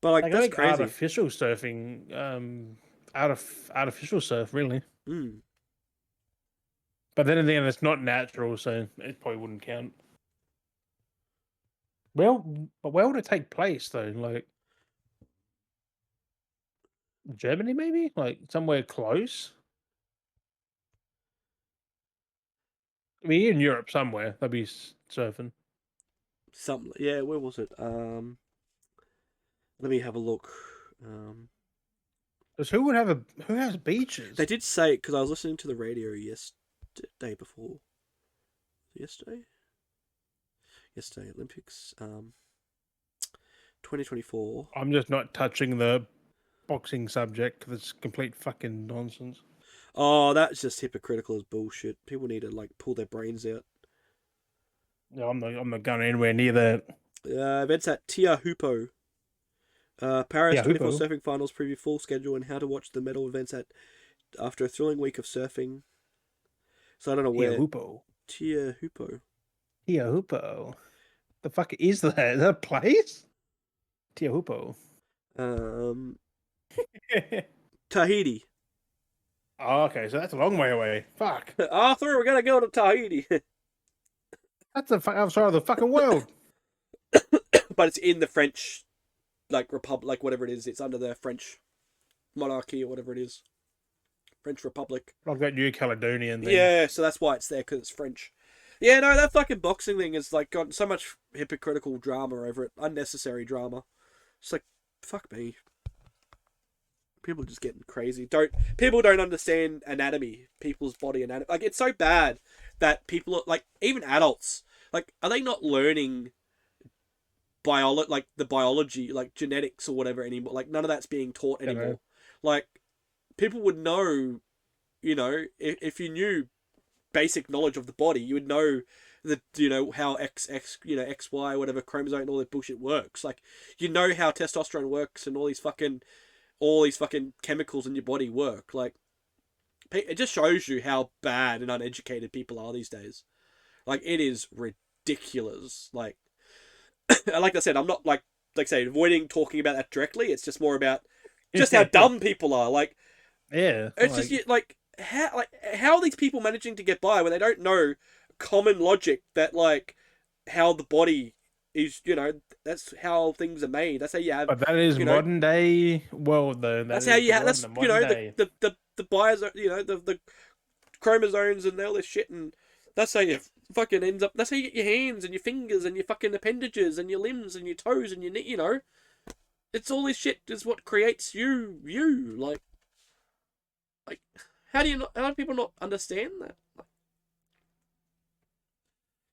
But like Like, that's like crazy. artificial surfing. Artificial surf, really. Mm. But then again, it's not natural, so it probably wouldn't count. Well, but where would it take place though? Like Germany, maybe? Like somewhere close? I mean, in Europe somewhere, they'll be surfing. Something. Yeah, where was it? Let me have a look. 'Cause who has beaches? They did say because I was listening to the radio day before yesterday. Yesterday Olympics. 2024. I'm just not touching the boxing subject because it's complete fucking nonsense. Oh, that's just hypocritical as bullshit. People need to like pull their brains out. No, I'm not going anywhere near that. Events at Tia Hupo. Paris Yeah, 24 Hupo. surfing finals preview full schedule and how to watch the medal events at after a thrilling week of surfing. So I don't know where. Hupo. Tia Hupo. Tia Hupo. The fuck is that? Is that a place? Tia Hupo. Tahiti. Oh, okay, so that's a long way away. Fuck. Arthur, we're gonna go to Tahiti. That's the other side of the fucking world. But it's in the French, like republic, like whatever it is. It's under the French monarchy or whatever it is. French Republic. Like that New Caledonian thing. Yeah, so that's why it's there, because it's French. Yeah, no, that fucking boxing thing has like got so much hypocritical drama over it, unnecessary drama. It's like, fuck me. People are just getting crazy. People don't understand anatomy, people's body anatomy. Like, it's so bad that people are, like, even adults, like, are they not learning the biology, like genetics or whatever anymore? Like, none of that's being taught anymore. Like, people would know, you know, if you knew basic knowledge of the body, you would know that, you know, how XY, whatever chromosome and all that bullshit works. Like, you know how testosterone works and all these fucking chemicals in your body work. Like, it just shows you how bad and uneducated people are these days. Like, it is ridiculous. Like, like I said, I'm not like I say, avoiding talking about that directly. It's just more about just how dumb people are. Like, yeah, it's just like how are these people managing to get by when they don't know common logic that like how the body is, you know, that's how things are made. That's how you have. But that is modern day world, though. That's how you have. That's, you know, the bios, you know, the chromosomes and all this shit, and that's how you fucking ends up. That's how you get your hands and your fingers and your fucking appendages and your limbs and your toes and your knee. You know, it's all this shit is what creates you. Like, how do people not understand that?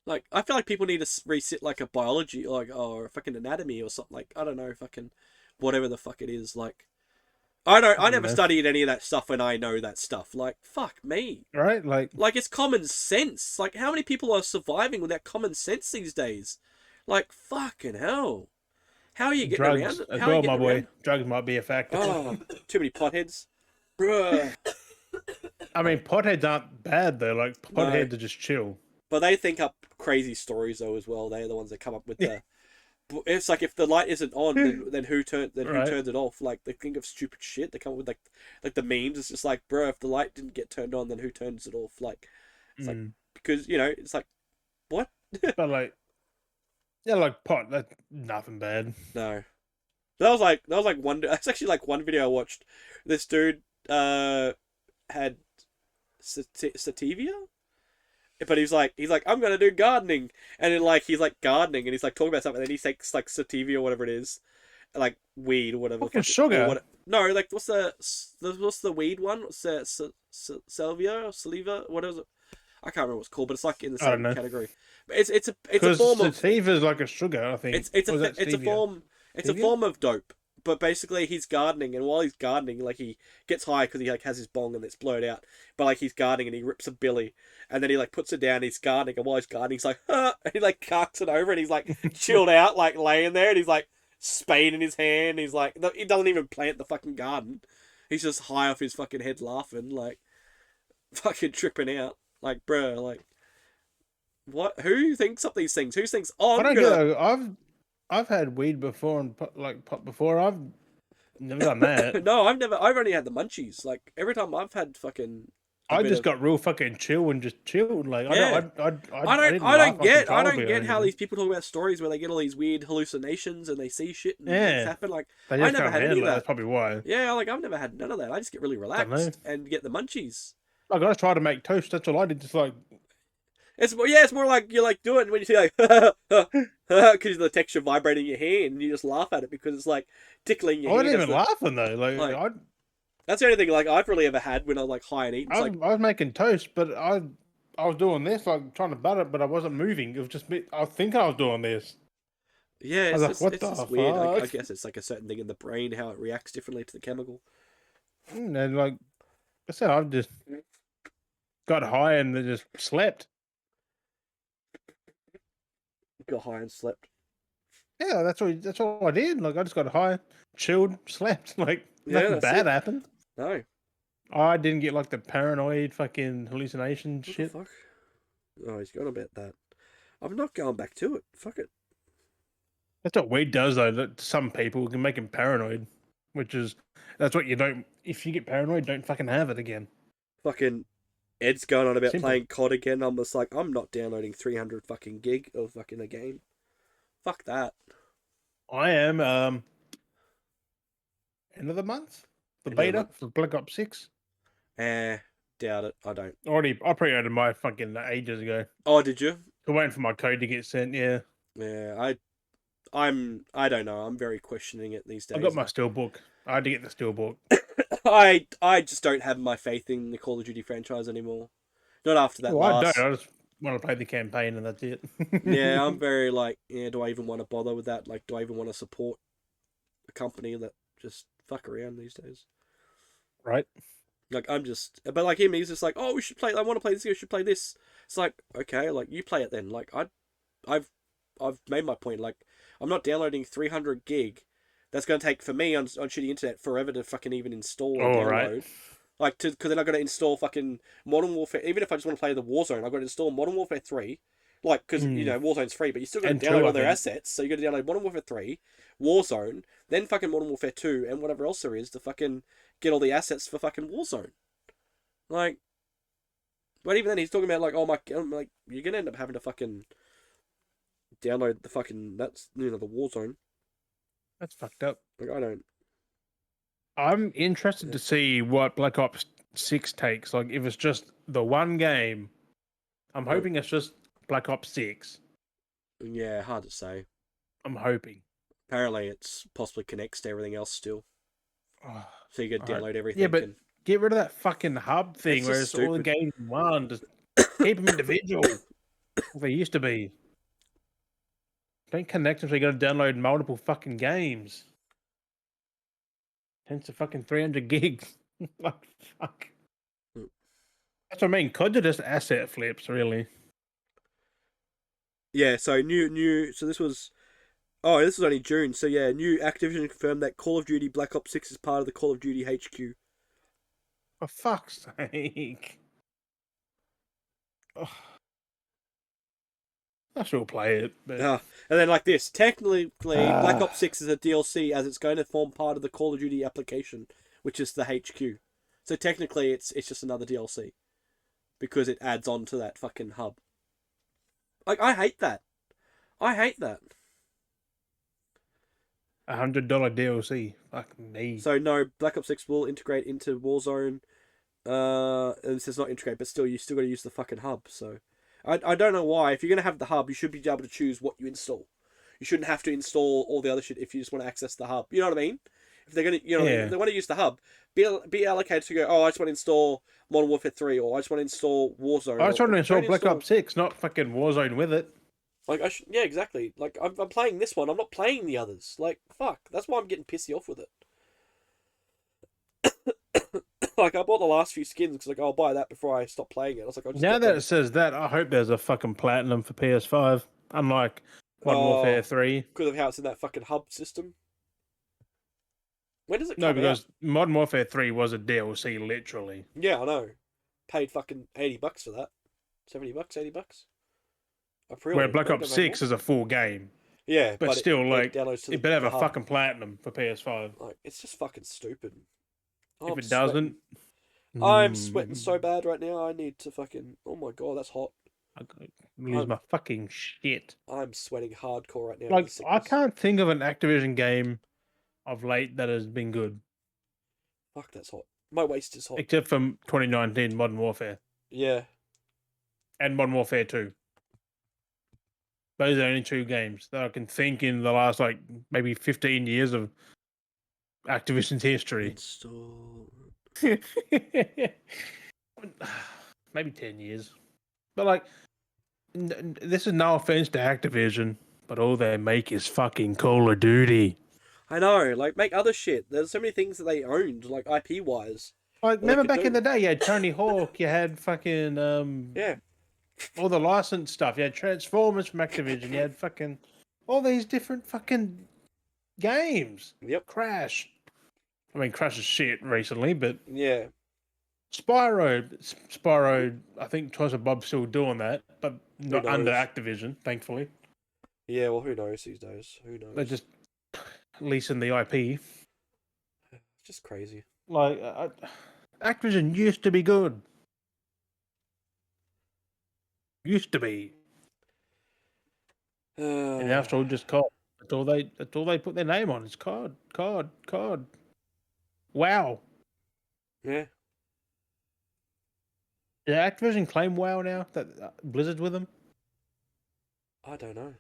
Like, I feel like people need to resit like a biology, like, or a fucking anatomy or something. Like, I don't know, fucking whatever the fuck it is. Like, I never studied any of that stuff when I know that stuff. Like, fuck me. Right? Like it's common sense. Like, how many people are surviving without common sense these days? Like, fucking hell. How are you getting drugs around? as well, my boy. Drugs might be a factor. Oh, too many potheads. Bruh. I mean, potheads aren't bad, though. Like, potheads are just chill. But they think up crazy stories, though, as well. They're the ones that come up with the... It's like, if the light isn't on, then who turns it off? Like, they think of stupid shit. They come up with like the memes. It's just like, bro, if the light didn't get turned on, then who turns it off? Like, it's like, because, you know, it's like, what? But like, yeah, like pot. That's nothing bad. No, that was like one. That's actually like one video I watched. This dude had sativia. But he's like, I'm gonna do gardening, and then like he's like gardening, and he's like talking about something, and then he takes like sativia or whatever it is, like weed or whatever. Fucking sugar. No, like what's the weed one? What's the saliva? What is it? I can't remember what it's called, but it's like in the same category. But it's a form of sativa is like a sugar, I think. It's a form of dope. But basically, he's gardening, and while he's gardening, like, he gets high because he like has his bong and it's blowed out. But like, he's gardening and he rips a billy, and then he like puts it down. And he's gardening, and while he's gardening, he's like, huh, and he like carks it over, and he's like chilled out, like laying there, and he's like spade in his hand. He's like, he doesn't even plant the fucking garden. He's just high off his fucking head, laughing, like fucking tripping out, like, bruh, like, what? Who thinks up these things? Who thinks? Oh, I don't know. I've had weed before and pot before. I've never done that. No, I've only had the munchies. Like, every time I've had fucking... I just got real fucking chill and just chilled. Like, yeah. I don't get how these people talk about stories where they get all these weird hallucinations and they see shit and things happen. Like, I never had any of that. That's probably why. Yeah, like, I've never had none of that. I just get really relaxed and get the munchies. Like, I try to make toast. That's all I did. Just like... It's more like you're like doing when you see like because the texture vibrating your hand and you just laugh at it because it's like tickling your hand. I wasn't even laughing though. Like that's the only thing like I've really ever had when I was like high and eating. I was making toast, but I I was doing this, like trying to butt it, but I wasn't moving. It was just me. I was thinking I was doing this. Yeah, I was it's like, just what it's the just weird. I fuck? guess it's like a certain thing in the brain how it reacts differently to the chemical. And like I said, I just got high and then just slept. Got high and slept. Yeah, that's all I did. Like I just got high, chilled, slept. Like Yeah, nothing that's bad it. happened. No, I didn't get like the paranoid fucking hallucination what the shit. fuck? Oh, he's gone about that. I'm not going back to it. Fuck it. That's what weed does though. That some people can make him paranoid, which is that's what you don't. If you get paranoid, don't fucking have it again. Fucking Ed's going on about Simple. playing COD again. I'm just like, I'm not downloading 300 fucking gig of fucking a game. Fuck that. I am end of the month. The End of the beta month. for Black Ops 6. Doubt it. I don't. I pre-ordered my fucking ages ago. Oh, did you? I'm waiting for my code to get sent. Yeah, Yeah, I don't know. I'm very questioning it these I got days. my steelbook. I had to get the steelbook. I just don't have my faith in the Call of Duty franchise anymore. Not after that Well, I last. don't. I just want to play the campaign and that's it. Yeah, I'm very like, yeah, do I even want to bother with that? Like, do I even want to support a company that just fuck around these days? Right. Like, I'm just, but like him, he's just like, oh, we should play. I want to play this. We should play this. It's like, okay, like you play it then. Like I've made my point. Like, I'm not downloading 300 gig. That's going to take for me on shitty internet forever to fucking even install or All download. right. Like, because then I've got to install fucking Modern Warfare. Even if I just want to play the Warzone, I've got to install Modern Warfare 3. Like, because, you know, Warzone's free, but you still got to And download two, all I their think. assets. So you got to download Modern Warfare 3, Warzone, then fucking Modern Warfare 2, and whatever else there is to fucking get all the assets for fucking Warzone. Like, but even then, he's talking about, like, oh my, I'm like, you're going to end up having to fucking download the fucking, that's, you know, the Warzone. That's fucked up. Like, I don't. I'm interested to see what Black Ops 6 takes. Like, if it's just the one game, I'm hoping it's just Black Ops 6. Yeah, hard to say. I'm hoping. Apparently, it's possibly connects to everything else still. Oh, So you could download everything. yeah, but and... get rid of that fucking hub thing It's where just it's all the stupid. games in one. Just keep them individual. They used to be. Don't connect them so you got to download multiple fucking games. Hence the fucking 300 gigs. Like, fuck. That's what I mean. COD are just asset flips, really. Yeah, so new. So this was. Oh, this was only June. So yeah, new Activision confirmed that Call of Duty Black Ops 6 is part of the Call of Duty HQ. For fuck's sake. Ugh. I still play it, but And then like this, technically, Black Ops 6 is a DLC as it's going to form part of the Call of Duty application, which is the HQ. So technically, it's just another DLC because it adds on to that fucking hub. Like, I hate that. I hate that. $100 DLC. Fuck me. So no, Black Ops 6 will integrate into Warzone. And this is not integrate, but still, you still got to use the fucking hub. So, I don't know why. If you're gonna have the hub, you should be able to choose what you install. You shouldn't have to install all the other shit if you just want to access the hub. You know what I mean? If they're gonna, you know, Yeah. if they want to use the hub, be allocated to go. Oh, I just want to install Modern Warfare 3, or I just want to install Warzone. I was trying to install don't Black Ops 6, not fucking Warzone with it. Like yeah, exactly. Like I'm playing this one. I'm not playing the others. Like fuck. That's why I'm getting pissy off with it. Like I bought the last few skins because like I'll buy that before I stop playing it. I was like, I'll just Now get that them. it says that, I hope there's a fucking platinum for PS5. Unlike Modern Warfare 3. Because of how it's in that fucking hub system. When does it come No, out? because Modern Warfare 3 was a DLC, literally. Yeah, I know. Paid fucking $80 for that. $70, $80. Where Black Ops 6 is a full game. Yeah, But still, like, downloads to it better have a hub. fucking platinum for PS5. Like, it's just fucking stupid. If it doesn't... I'm sweating so bad right now. I need to fucking... Oh my god, that's hot. I lose my fucking shit. I'm sweating hardcore right now. Like, I can't think of an Activision game of late that has been good. Fuck, that's hot. My waist is hot. Except for 2019 Modern Warfare. Yeah. And Modern Warfare 2. Those are the only two games that I can think in the last, like, maybe 15 years of Activision's history. Install. Maybe 10 years. But like, this is no offense to Activision, but all they make is fucking Call of Duty. I know, like make other shit. There's so many things that they owned, like IP wise, Like, that they remember could back in the do. day, you had Tony Hawk, you had fucking Yeah, all the licensed stuff, you had Transformers from Activision, you had fucking all these different fucking games. yep, Crash. I mean, Crash is shit recently, but yeah. Spyro, I think Toys of Bob's still doing that, but Who not under knows? Activision, thankfully. Yeah, well, who knows these days? Who They're knows? just leasing the IP. It's just crazy. Like, Activision used to be good. Used to be. And now it's all just COD. That's all they put their name on. It's COD, COD, COD. WoW. Yeah, Did Activision claim WoW now? That Blizzard's with them? I don't know.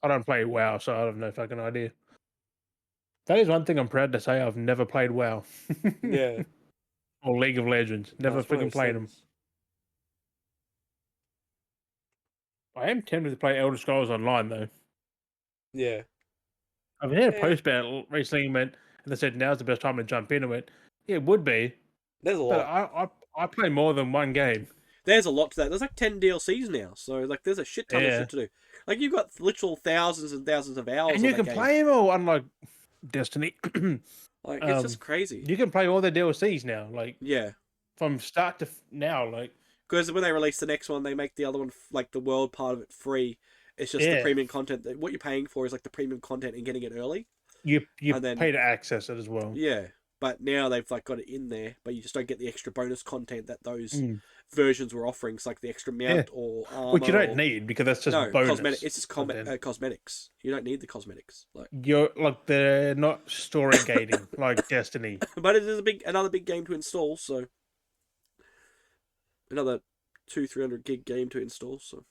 I don't play WoW, so I have no fucking idea. That is one thing I'm proud to say. I've never played WoW. Yeah, Or League of Legends. no, Never it's one of freaking those played them. things. I am tempted to play Elder Scrolls Online, though. Yeah, I've had a yeah. post about it recently, and they said now's the best time to jump in. I went, yeah, it would be, There's a but lot. I play more than one game. There's a lot to that. There's like 10 DLCs now, so like there's a shit ton of Yeah. shit to do. Like you've got literal thousands and thousands of hours And on you that can game. play them all, unlike Destiny. Like it's just crazy. You can play all the DLCs now, like Yeah, from start to now. Like, because when they release the next one, they make the other one like the world part of it free. It's just the yeah, premium content. What you're paying for is like the premium content and getting it early. you And then pay to access it as well. yeah, but now they've like got it in there, but you just don't get the extra bonus content that those Mm. versions were offering. So like the extra Yeah. mount or armor. Which you don't or... need because that's just No, bonus. cosmetic. It's just content. cosmetics. You don't need the cosmetics. Like, You're like they're not story gating like Destiny. but it is another big game to install. So another 200-300 gig game to install. So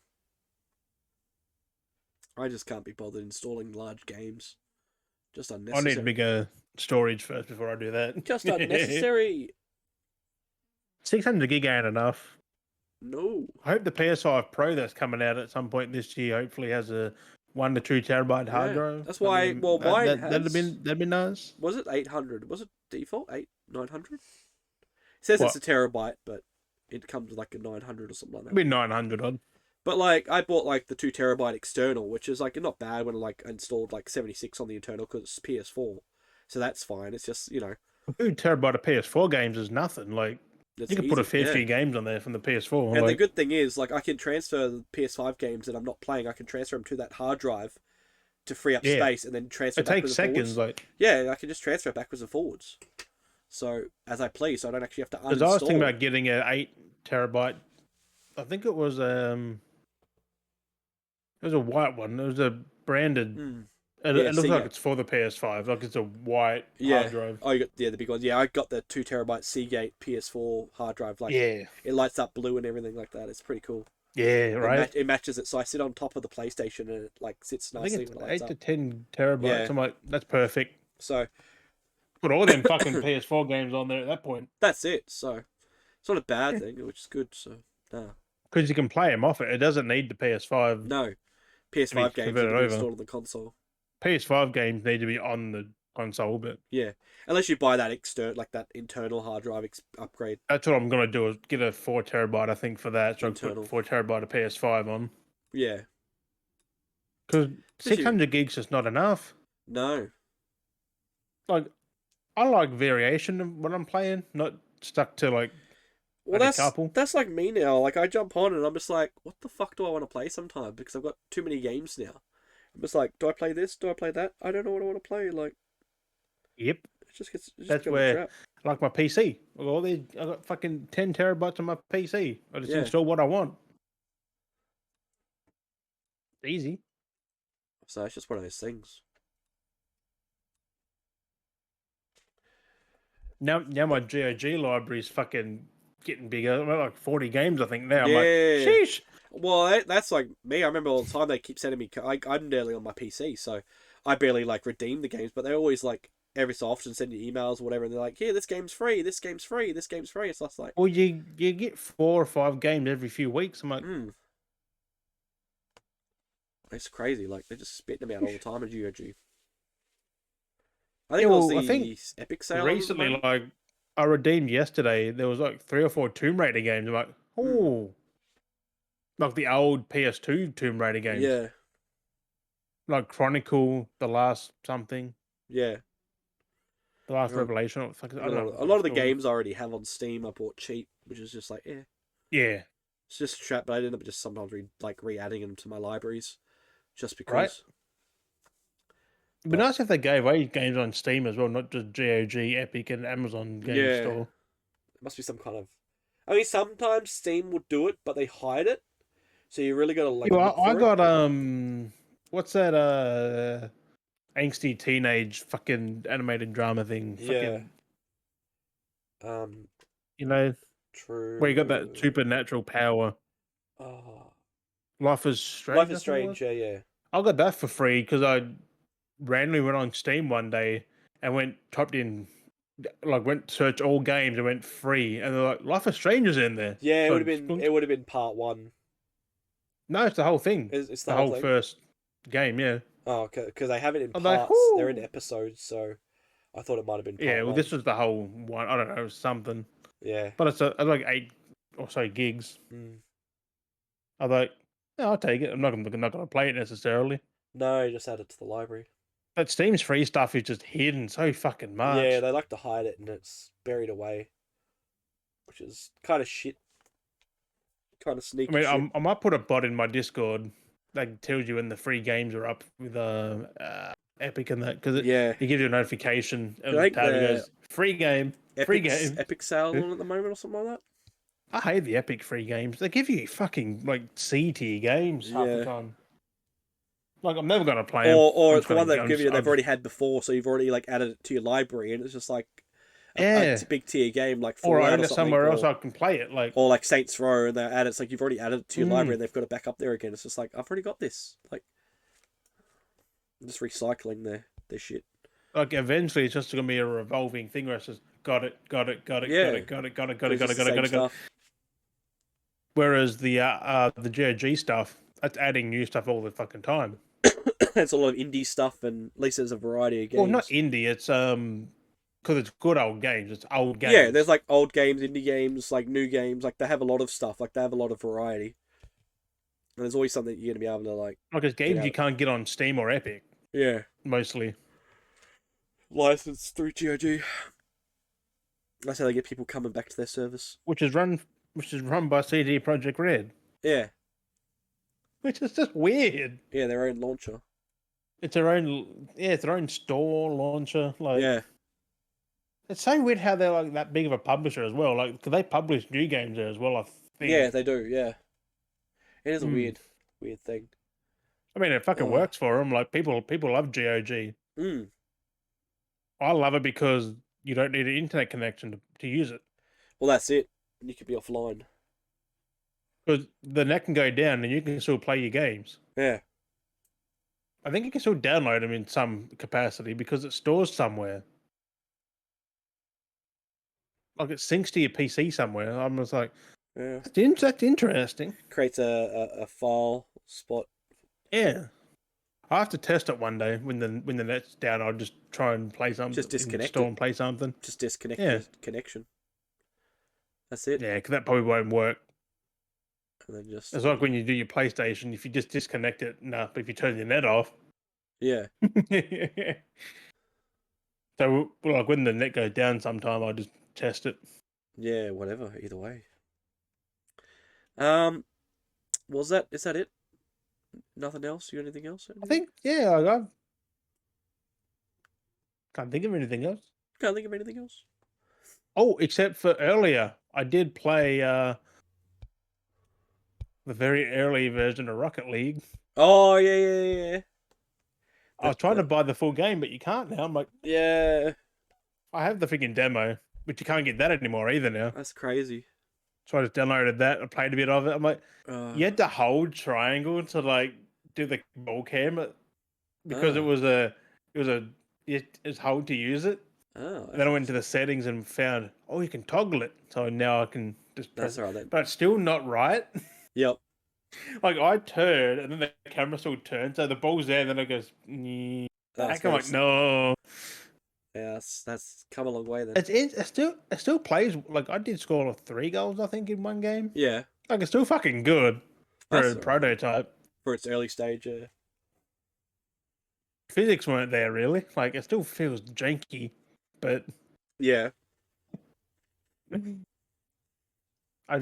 I just can't be bothered installing large games. Just I unnecessary. need bigger storage first before I do that. Just unnecessary. 600 gig ain't enough. No. I hope the PS5 Pro that's coming out at some point this year hopefully has a 1 to 2 terabyte hard Yeah, drive. that's why. Well, mine has. That'd be nice. Was it 800? Was it default 900? It says What? it's a terabyte, but it comes with like a 900 or something like that. It'd be 900 odd. But like, I bought like the 2 terabyte external, which is like not bad when I like installed like 76 on the internal because it's PS4, so that's fine. It's just 2 terabyte of PS4 games is nothing. Like it's you can put a easy, fair yeah. few games on there from the PS4. And like, the good thing is, like, I can transfer the PS5 games that I'm not playing. I can transfer them to that hard drive to free up Yeah. space, and then transfer it takes backwards and seconds. forwards. Like, Yeah, I can just transfer backwards and forwards. So as I play, so I don't actually have to uninstall. because I was thinking about getting an 8 terabyte. I think it was a white one. It was a branded. It looks like Seagate. it's for the PS5. Like it's a white Yeah. hard drive. Oh, you got the big ones. Yeah, I got the 2 terabyte Seagate PS4 hard drive. Like, Yeah. it lights up blue and everything like that. It's pretty cool. Yeah, right. It matches it, so I sit on top of the PlayStation and it like sits I think nicely it's when it lights 8 to up. 10 terabytes. Yeah. I'm like, that's perfect. So Put all them fucking PS4 games on there at that point. that's it. So it's not a bad thing, which is good. So no, Because you can play them off it. It doesn't need the PS5. no, PS5 games need to converted be over. installed on the console. PS5 games need to be on the console, but Yeah, unless you buy that that internal hard drive upgrade. that's what I'm gonna do is get a 4 terabyte. I think for that, so I can Internal. put 4 terabyte of PS5 on. Yeah, Because Especially- 600 gigs is not enough. no, Like, I like variation of what I'm playing, not stuck to like well only a couple. that's like me now. Like I jump on and I'm just like, what the fuck do I want to play sometimes? Because I've got too many games now. I'm just like, do I play this? Do I play that? I don't know what I want to play. Like, Yep, it just gets. It just that's becomes a where trap. like my PC. I got fucking 10 terabytes on my PC. I just Yeah. install what I want. Easy. So it's just one of those things. Now my GOG library is fucking getting bigger. I'm at like 40 games, I think, now. I'm Yeah. like, sheesh. Well, that's like me. I remember all the time they keep sending me. I'm barely on my PC, so I barely like redeem the games. But they're always like every so often send you emails or whatever, and they're like, "Yeah, this game's free. This game's free. This game's free." It's just like, Well, you get 4 or 5 games every few weeks. I'm like, it's crazy. Like they're just spitting them out all the time in GOG. I yeah, think it was well, I the think Epic sale recently, like I redeemed yesterday, there was like 3 or 4 Tomb Raider games. I'm like, oh, like the old PS2 Tomb Raider games, Yeah, like Chronicle, the last something, yeah. the last Um, Revelation. I a don't know what the lot fuck of the it's called. games I already have on Steam I bought cheap, which is just like, Yeah, it's just a trap. But I end up just sometimes re-adding them to my libraries, just right. because. It'd be But nice if they gave away games on Steam as well, not just GOG, Epic, and Amazon Game yeah, Store. it must be some kind of. I mean, sometimes Steam would do it, but they hide it, so you really gotta like Yeah, look I for it. got what's that angsty teenage fucking animated drama thing? Yeah. Fucking, Um. you know, where you got that True. supernatural power. Oh, Life is Life Strange, I is think it was. Strange. Yeah, yeah. I got that for free because I randomly went on Steam one day and typed in, like, went search all games and went free, and they're like, Life is Strange is in there. Yeah, it would So have been. splunk. It would have been part one. No, it's the whole thing. It's the The whole whole thing. first game, yeah. Oh, because they have it in I'm like, parts. They're in whoo. episodes, so I thought it might have been Yeah, part well, one. this was the whole one. I don't know, something. Yeah. But it's like 8 or so gigs. Mm. I'm like, yeah, I'll take it. I'm not gonna play it necessarily. No, just add it to the library. But Steam's free stuff is just hidden so fucking Yeah, much. they like to hide it and it's buried away, which is kind of shit. Kind of I sneaky mean, shit. I might put a bot in my Discord that tells you when the free games are up with Epic and that, because Yeah. it gives you a notification I on the think tab that the goes free game, free game. Epic sale on at the moment or something like that. I hate the Epic free games. They give you fucking like C tier games half the Yeah. time. Like, I'm never gonna play them. Or I'm it's just the one gonna. they've given you they've already had before, so you've already like added it to your library, and it's just like a Yeah. big tier game like Or I Fallout own or it something, somewhere else I can play it. Like, or like Saints Row, and they add it's like you've already added it to your library, and they've got it back up there again. It's just like I've already got this. Like, I'm just recycling their shit. like eventually it's just gonna be a revolving thing where it's just got it, got it, got it, Yeah. got it, got it, got it, got it, It's got it, just the got it, same got it, got it. stuff. Whereas the GOG stuff, that's adding new stuff all the fucking time. It's a lot of indie stuff, and at least there's a variety of games. Well, not indie. It's because it's good old games. It's old games. Yeah, there's like old games, indie games, like new games. Like they have a lot of stuff. Like they have a lot of variety. And there's always something you're gonna be able to like. like it's games you can't get on Steam or Epic. Yeah. Mostly. Licensed through GOG. That's how they get people coming back to their service. Which is run by CD Projekt Red. Yeah. Which is just weird. Yeah, their own launcher. It's their own store launcher. Like, yeah. It's so weird how they're like that big of a publisher as well. Like, because they publish new games there as well, I think. Yeah, they do. Yeah. It is a weird thing. I mean, it fucking works for them. Like, people love GOG. Mm. I love it because you don't need an internet connection to use it. Well, that's it. You could be offline. Because the net can go down and you can still play your games. Yeah. I think you can still download them in some capacity because it stores somewhere. Like, it syncs to your PC somewhere. I'm just like, Yeah. that's interesting. Creates a file spot. Yeah. I have to test it one day when the net's down. I'll just try and play something. Just disconnect install it. and play something. Just disconnect the connection. That's it. Yeah, because that probably won't work. And then just. It's like when you do your PlayStation. If you just disconnect it, but if you turn your net off. Yeah. So, like, when the net goes down sometime, I'll just test it. Yeah, whatever. Either way. Is that it? Nothing else? You got anything else? I think, yeah, I can't think of anything else. Can't think of anything else. Oh, except for earlier, I did play the very early version of Rocket League. Oh, yeah. I was trying to buy the full game, but you can't now. I'm like, yeah. I have the freaking demo, but you can't get that anymore either now. That's crazy. So I just downloaded that. I played a bit of it. I'm like, you had to hold triangle to like do the ball cam because it was a it's hold to use it. Oh, And then I went to the settings and found, oh, you can toggle it. So now I can just press that's all right then. But it's still not right. Yep. Like, I turn, and then the camera still turns. So the ball's there, and then it goes That's back. I'm very like, no. Yeah, that's come a long way then. It still plays. Like, I did score 3 goals, I think, in one game. Yeah, Like, it's still fucking good for that's a all right. prototype. For its early stage. Yeah. Physics weren't there, really. Like, it still feels janky, but Yeah. I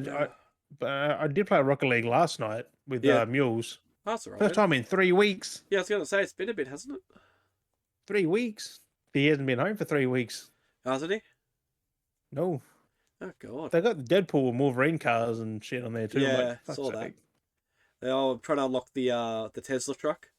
did play Rocket League last night with Yeah. Mules. That's all right. First time in 3 weeks. Yeah, I was gonna say it's been a bit, hasn't it? 3 weeks. He hasn't been home for 3 weeks. Hasn't he? No. Oh god. They got the Deadpool and Wolverine cars and shit on there too. Yeah, Like, saw fuck's that. sake. They are trying to unlock the Tesla truck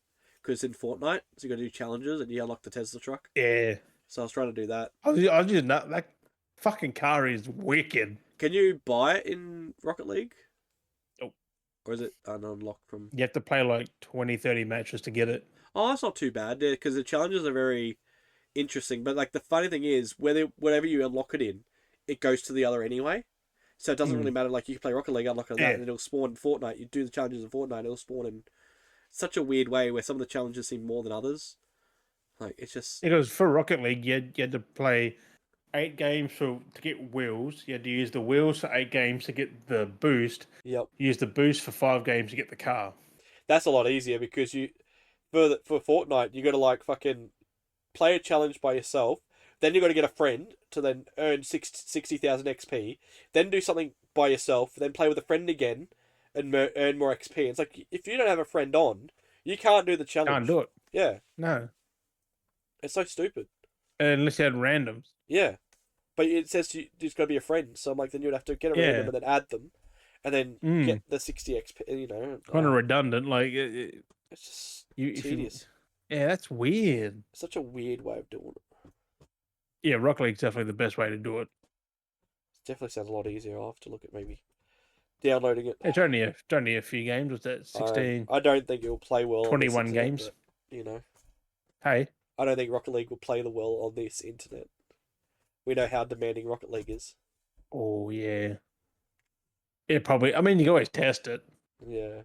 because it's in Fortnite, so you got to do challenges and you unlock the Tesla truck. Yeah. So I was trying to do that. I was just not, that fucking car is wicked. Can you buy it in Rocket League? Nope. Or is it unlocked from? You have to play like 20, 30 matches to get it. Oh, that's not too bad because the challenges are very interesting. But like the funny thing is, whenever you unlock it in, it goes to the other anyway. So it doesn't really matter. Like you can play Rocket League, unlock it on that, and it'll spawn in Fortnite. You do the challenges in Fortnite, it'll spawn in such a weird way where some of the challenges seem more than others. Like it's just Because for Rocket League, you had to play 8 games to get wheels. You had to use the wheels for 8 games to get the boost. Yep. Use the boost for 5 games to get the car. That's a lot easier because for Fortnite you got to like fucking play a challenge by yourself. Then you got to get a friend to then earn 60,000 XP. Then do something by yourself. Then play with a friend again and earn more XP. It's like if you don't have a friend on, you can't do the challenge. Can't do it. Yeah. No. It's so stupid. Unless you had randoms. Yeah. But it says there's got to be a friend. So I'm like, then you'd have to get a random and then add them. And then get the 60 XP, you know. Kind of redundant. Like, it's just tedious. Yeah, that's weird. Such a weird way of doing it. Yeah, Rocket League's definitely the best way to do it. It definitely sounds a lot easier. I'll have to look at maybe downloading it. It's only a few games. What's that? 16? I don't think it will play well 21 on this internet, games. But, you know. Hey. I don't think Rocket League will play well on this internet. We know how demanding Rocket League is. Oh, yeah. Yeah, probably. I mean, you can always test it. Yeah.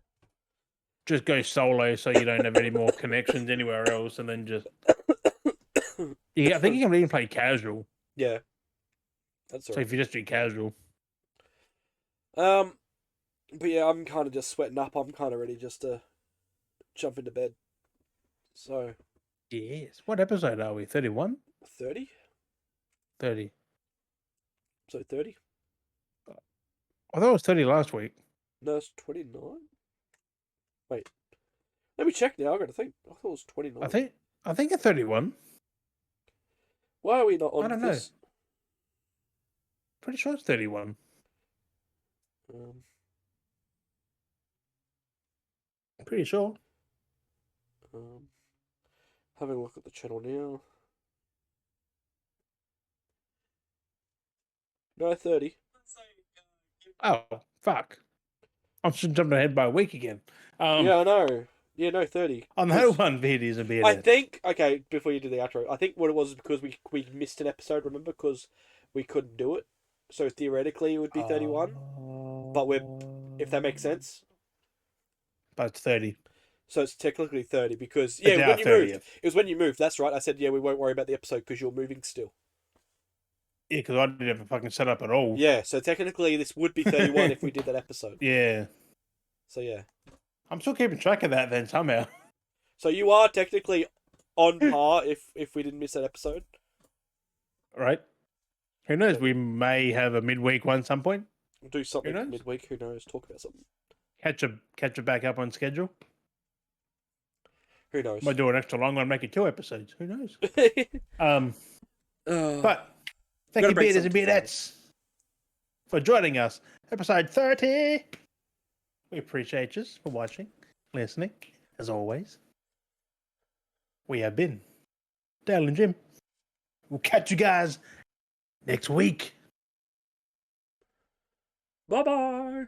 Just go solo so you don't have any more connections anywhere else, and then just... Yeah, I think you can even play casual. Yeah. That's all so right. if you just do casual. But yeah, I'm kind of just sweating up. I'm kind of ready just to jump into bed. So... Yes. What episode are we? 31? 30? 30. So 30? I thought it was 30 last week. No, it's 29? Wait. Let me check now. I got to think. I thought it was 29. I think it's 31. Why are we not on I don't this? know. Pretty sure it's 31. Pretty sure. Having a look at the channel now. No, 30. Oh, fuck. I'm just jumping ahead by a week again. Yeah, I know. Yeah, no, 30. On that one, Beardy's a bit. I think, okay, before you do the outro, I think what it was because we missed an episode, remember? Because we couldn't do it. So theoretically it would be 31. But if that makes sense. But it's 30. So it's technically 30 because, yeah, when you 30th. moved. It was when you moved, that's right. I said, yeah, we won't worry about the episode because you're moving still. Yeah, because I didn't have a fucking setup at all. Yeah, so technically this would be 31 if we did that episode. Yeah. So yeah. I'm still keeping track of that then somehow. So you are technically on par if we didn't miss that episode. Right. Who knows? We may have a midweek one some point. We'll do something midweek. Who knows? Talk about something. Catch it back up on schedule. Who knows? Might do an extra long one, make it 2 episodes. Who knows? But thank you, Beards and Beardettes, for joining us. Episode 30. We appreciate you for watching, listening, as always. We have been Dale and Jim. We'll catch you guys next week. Bye-bye.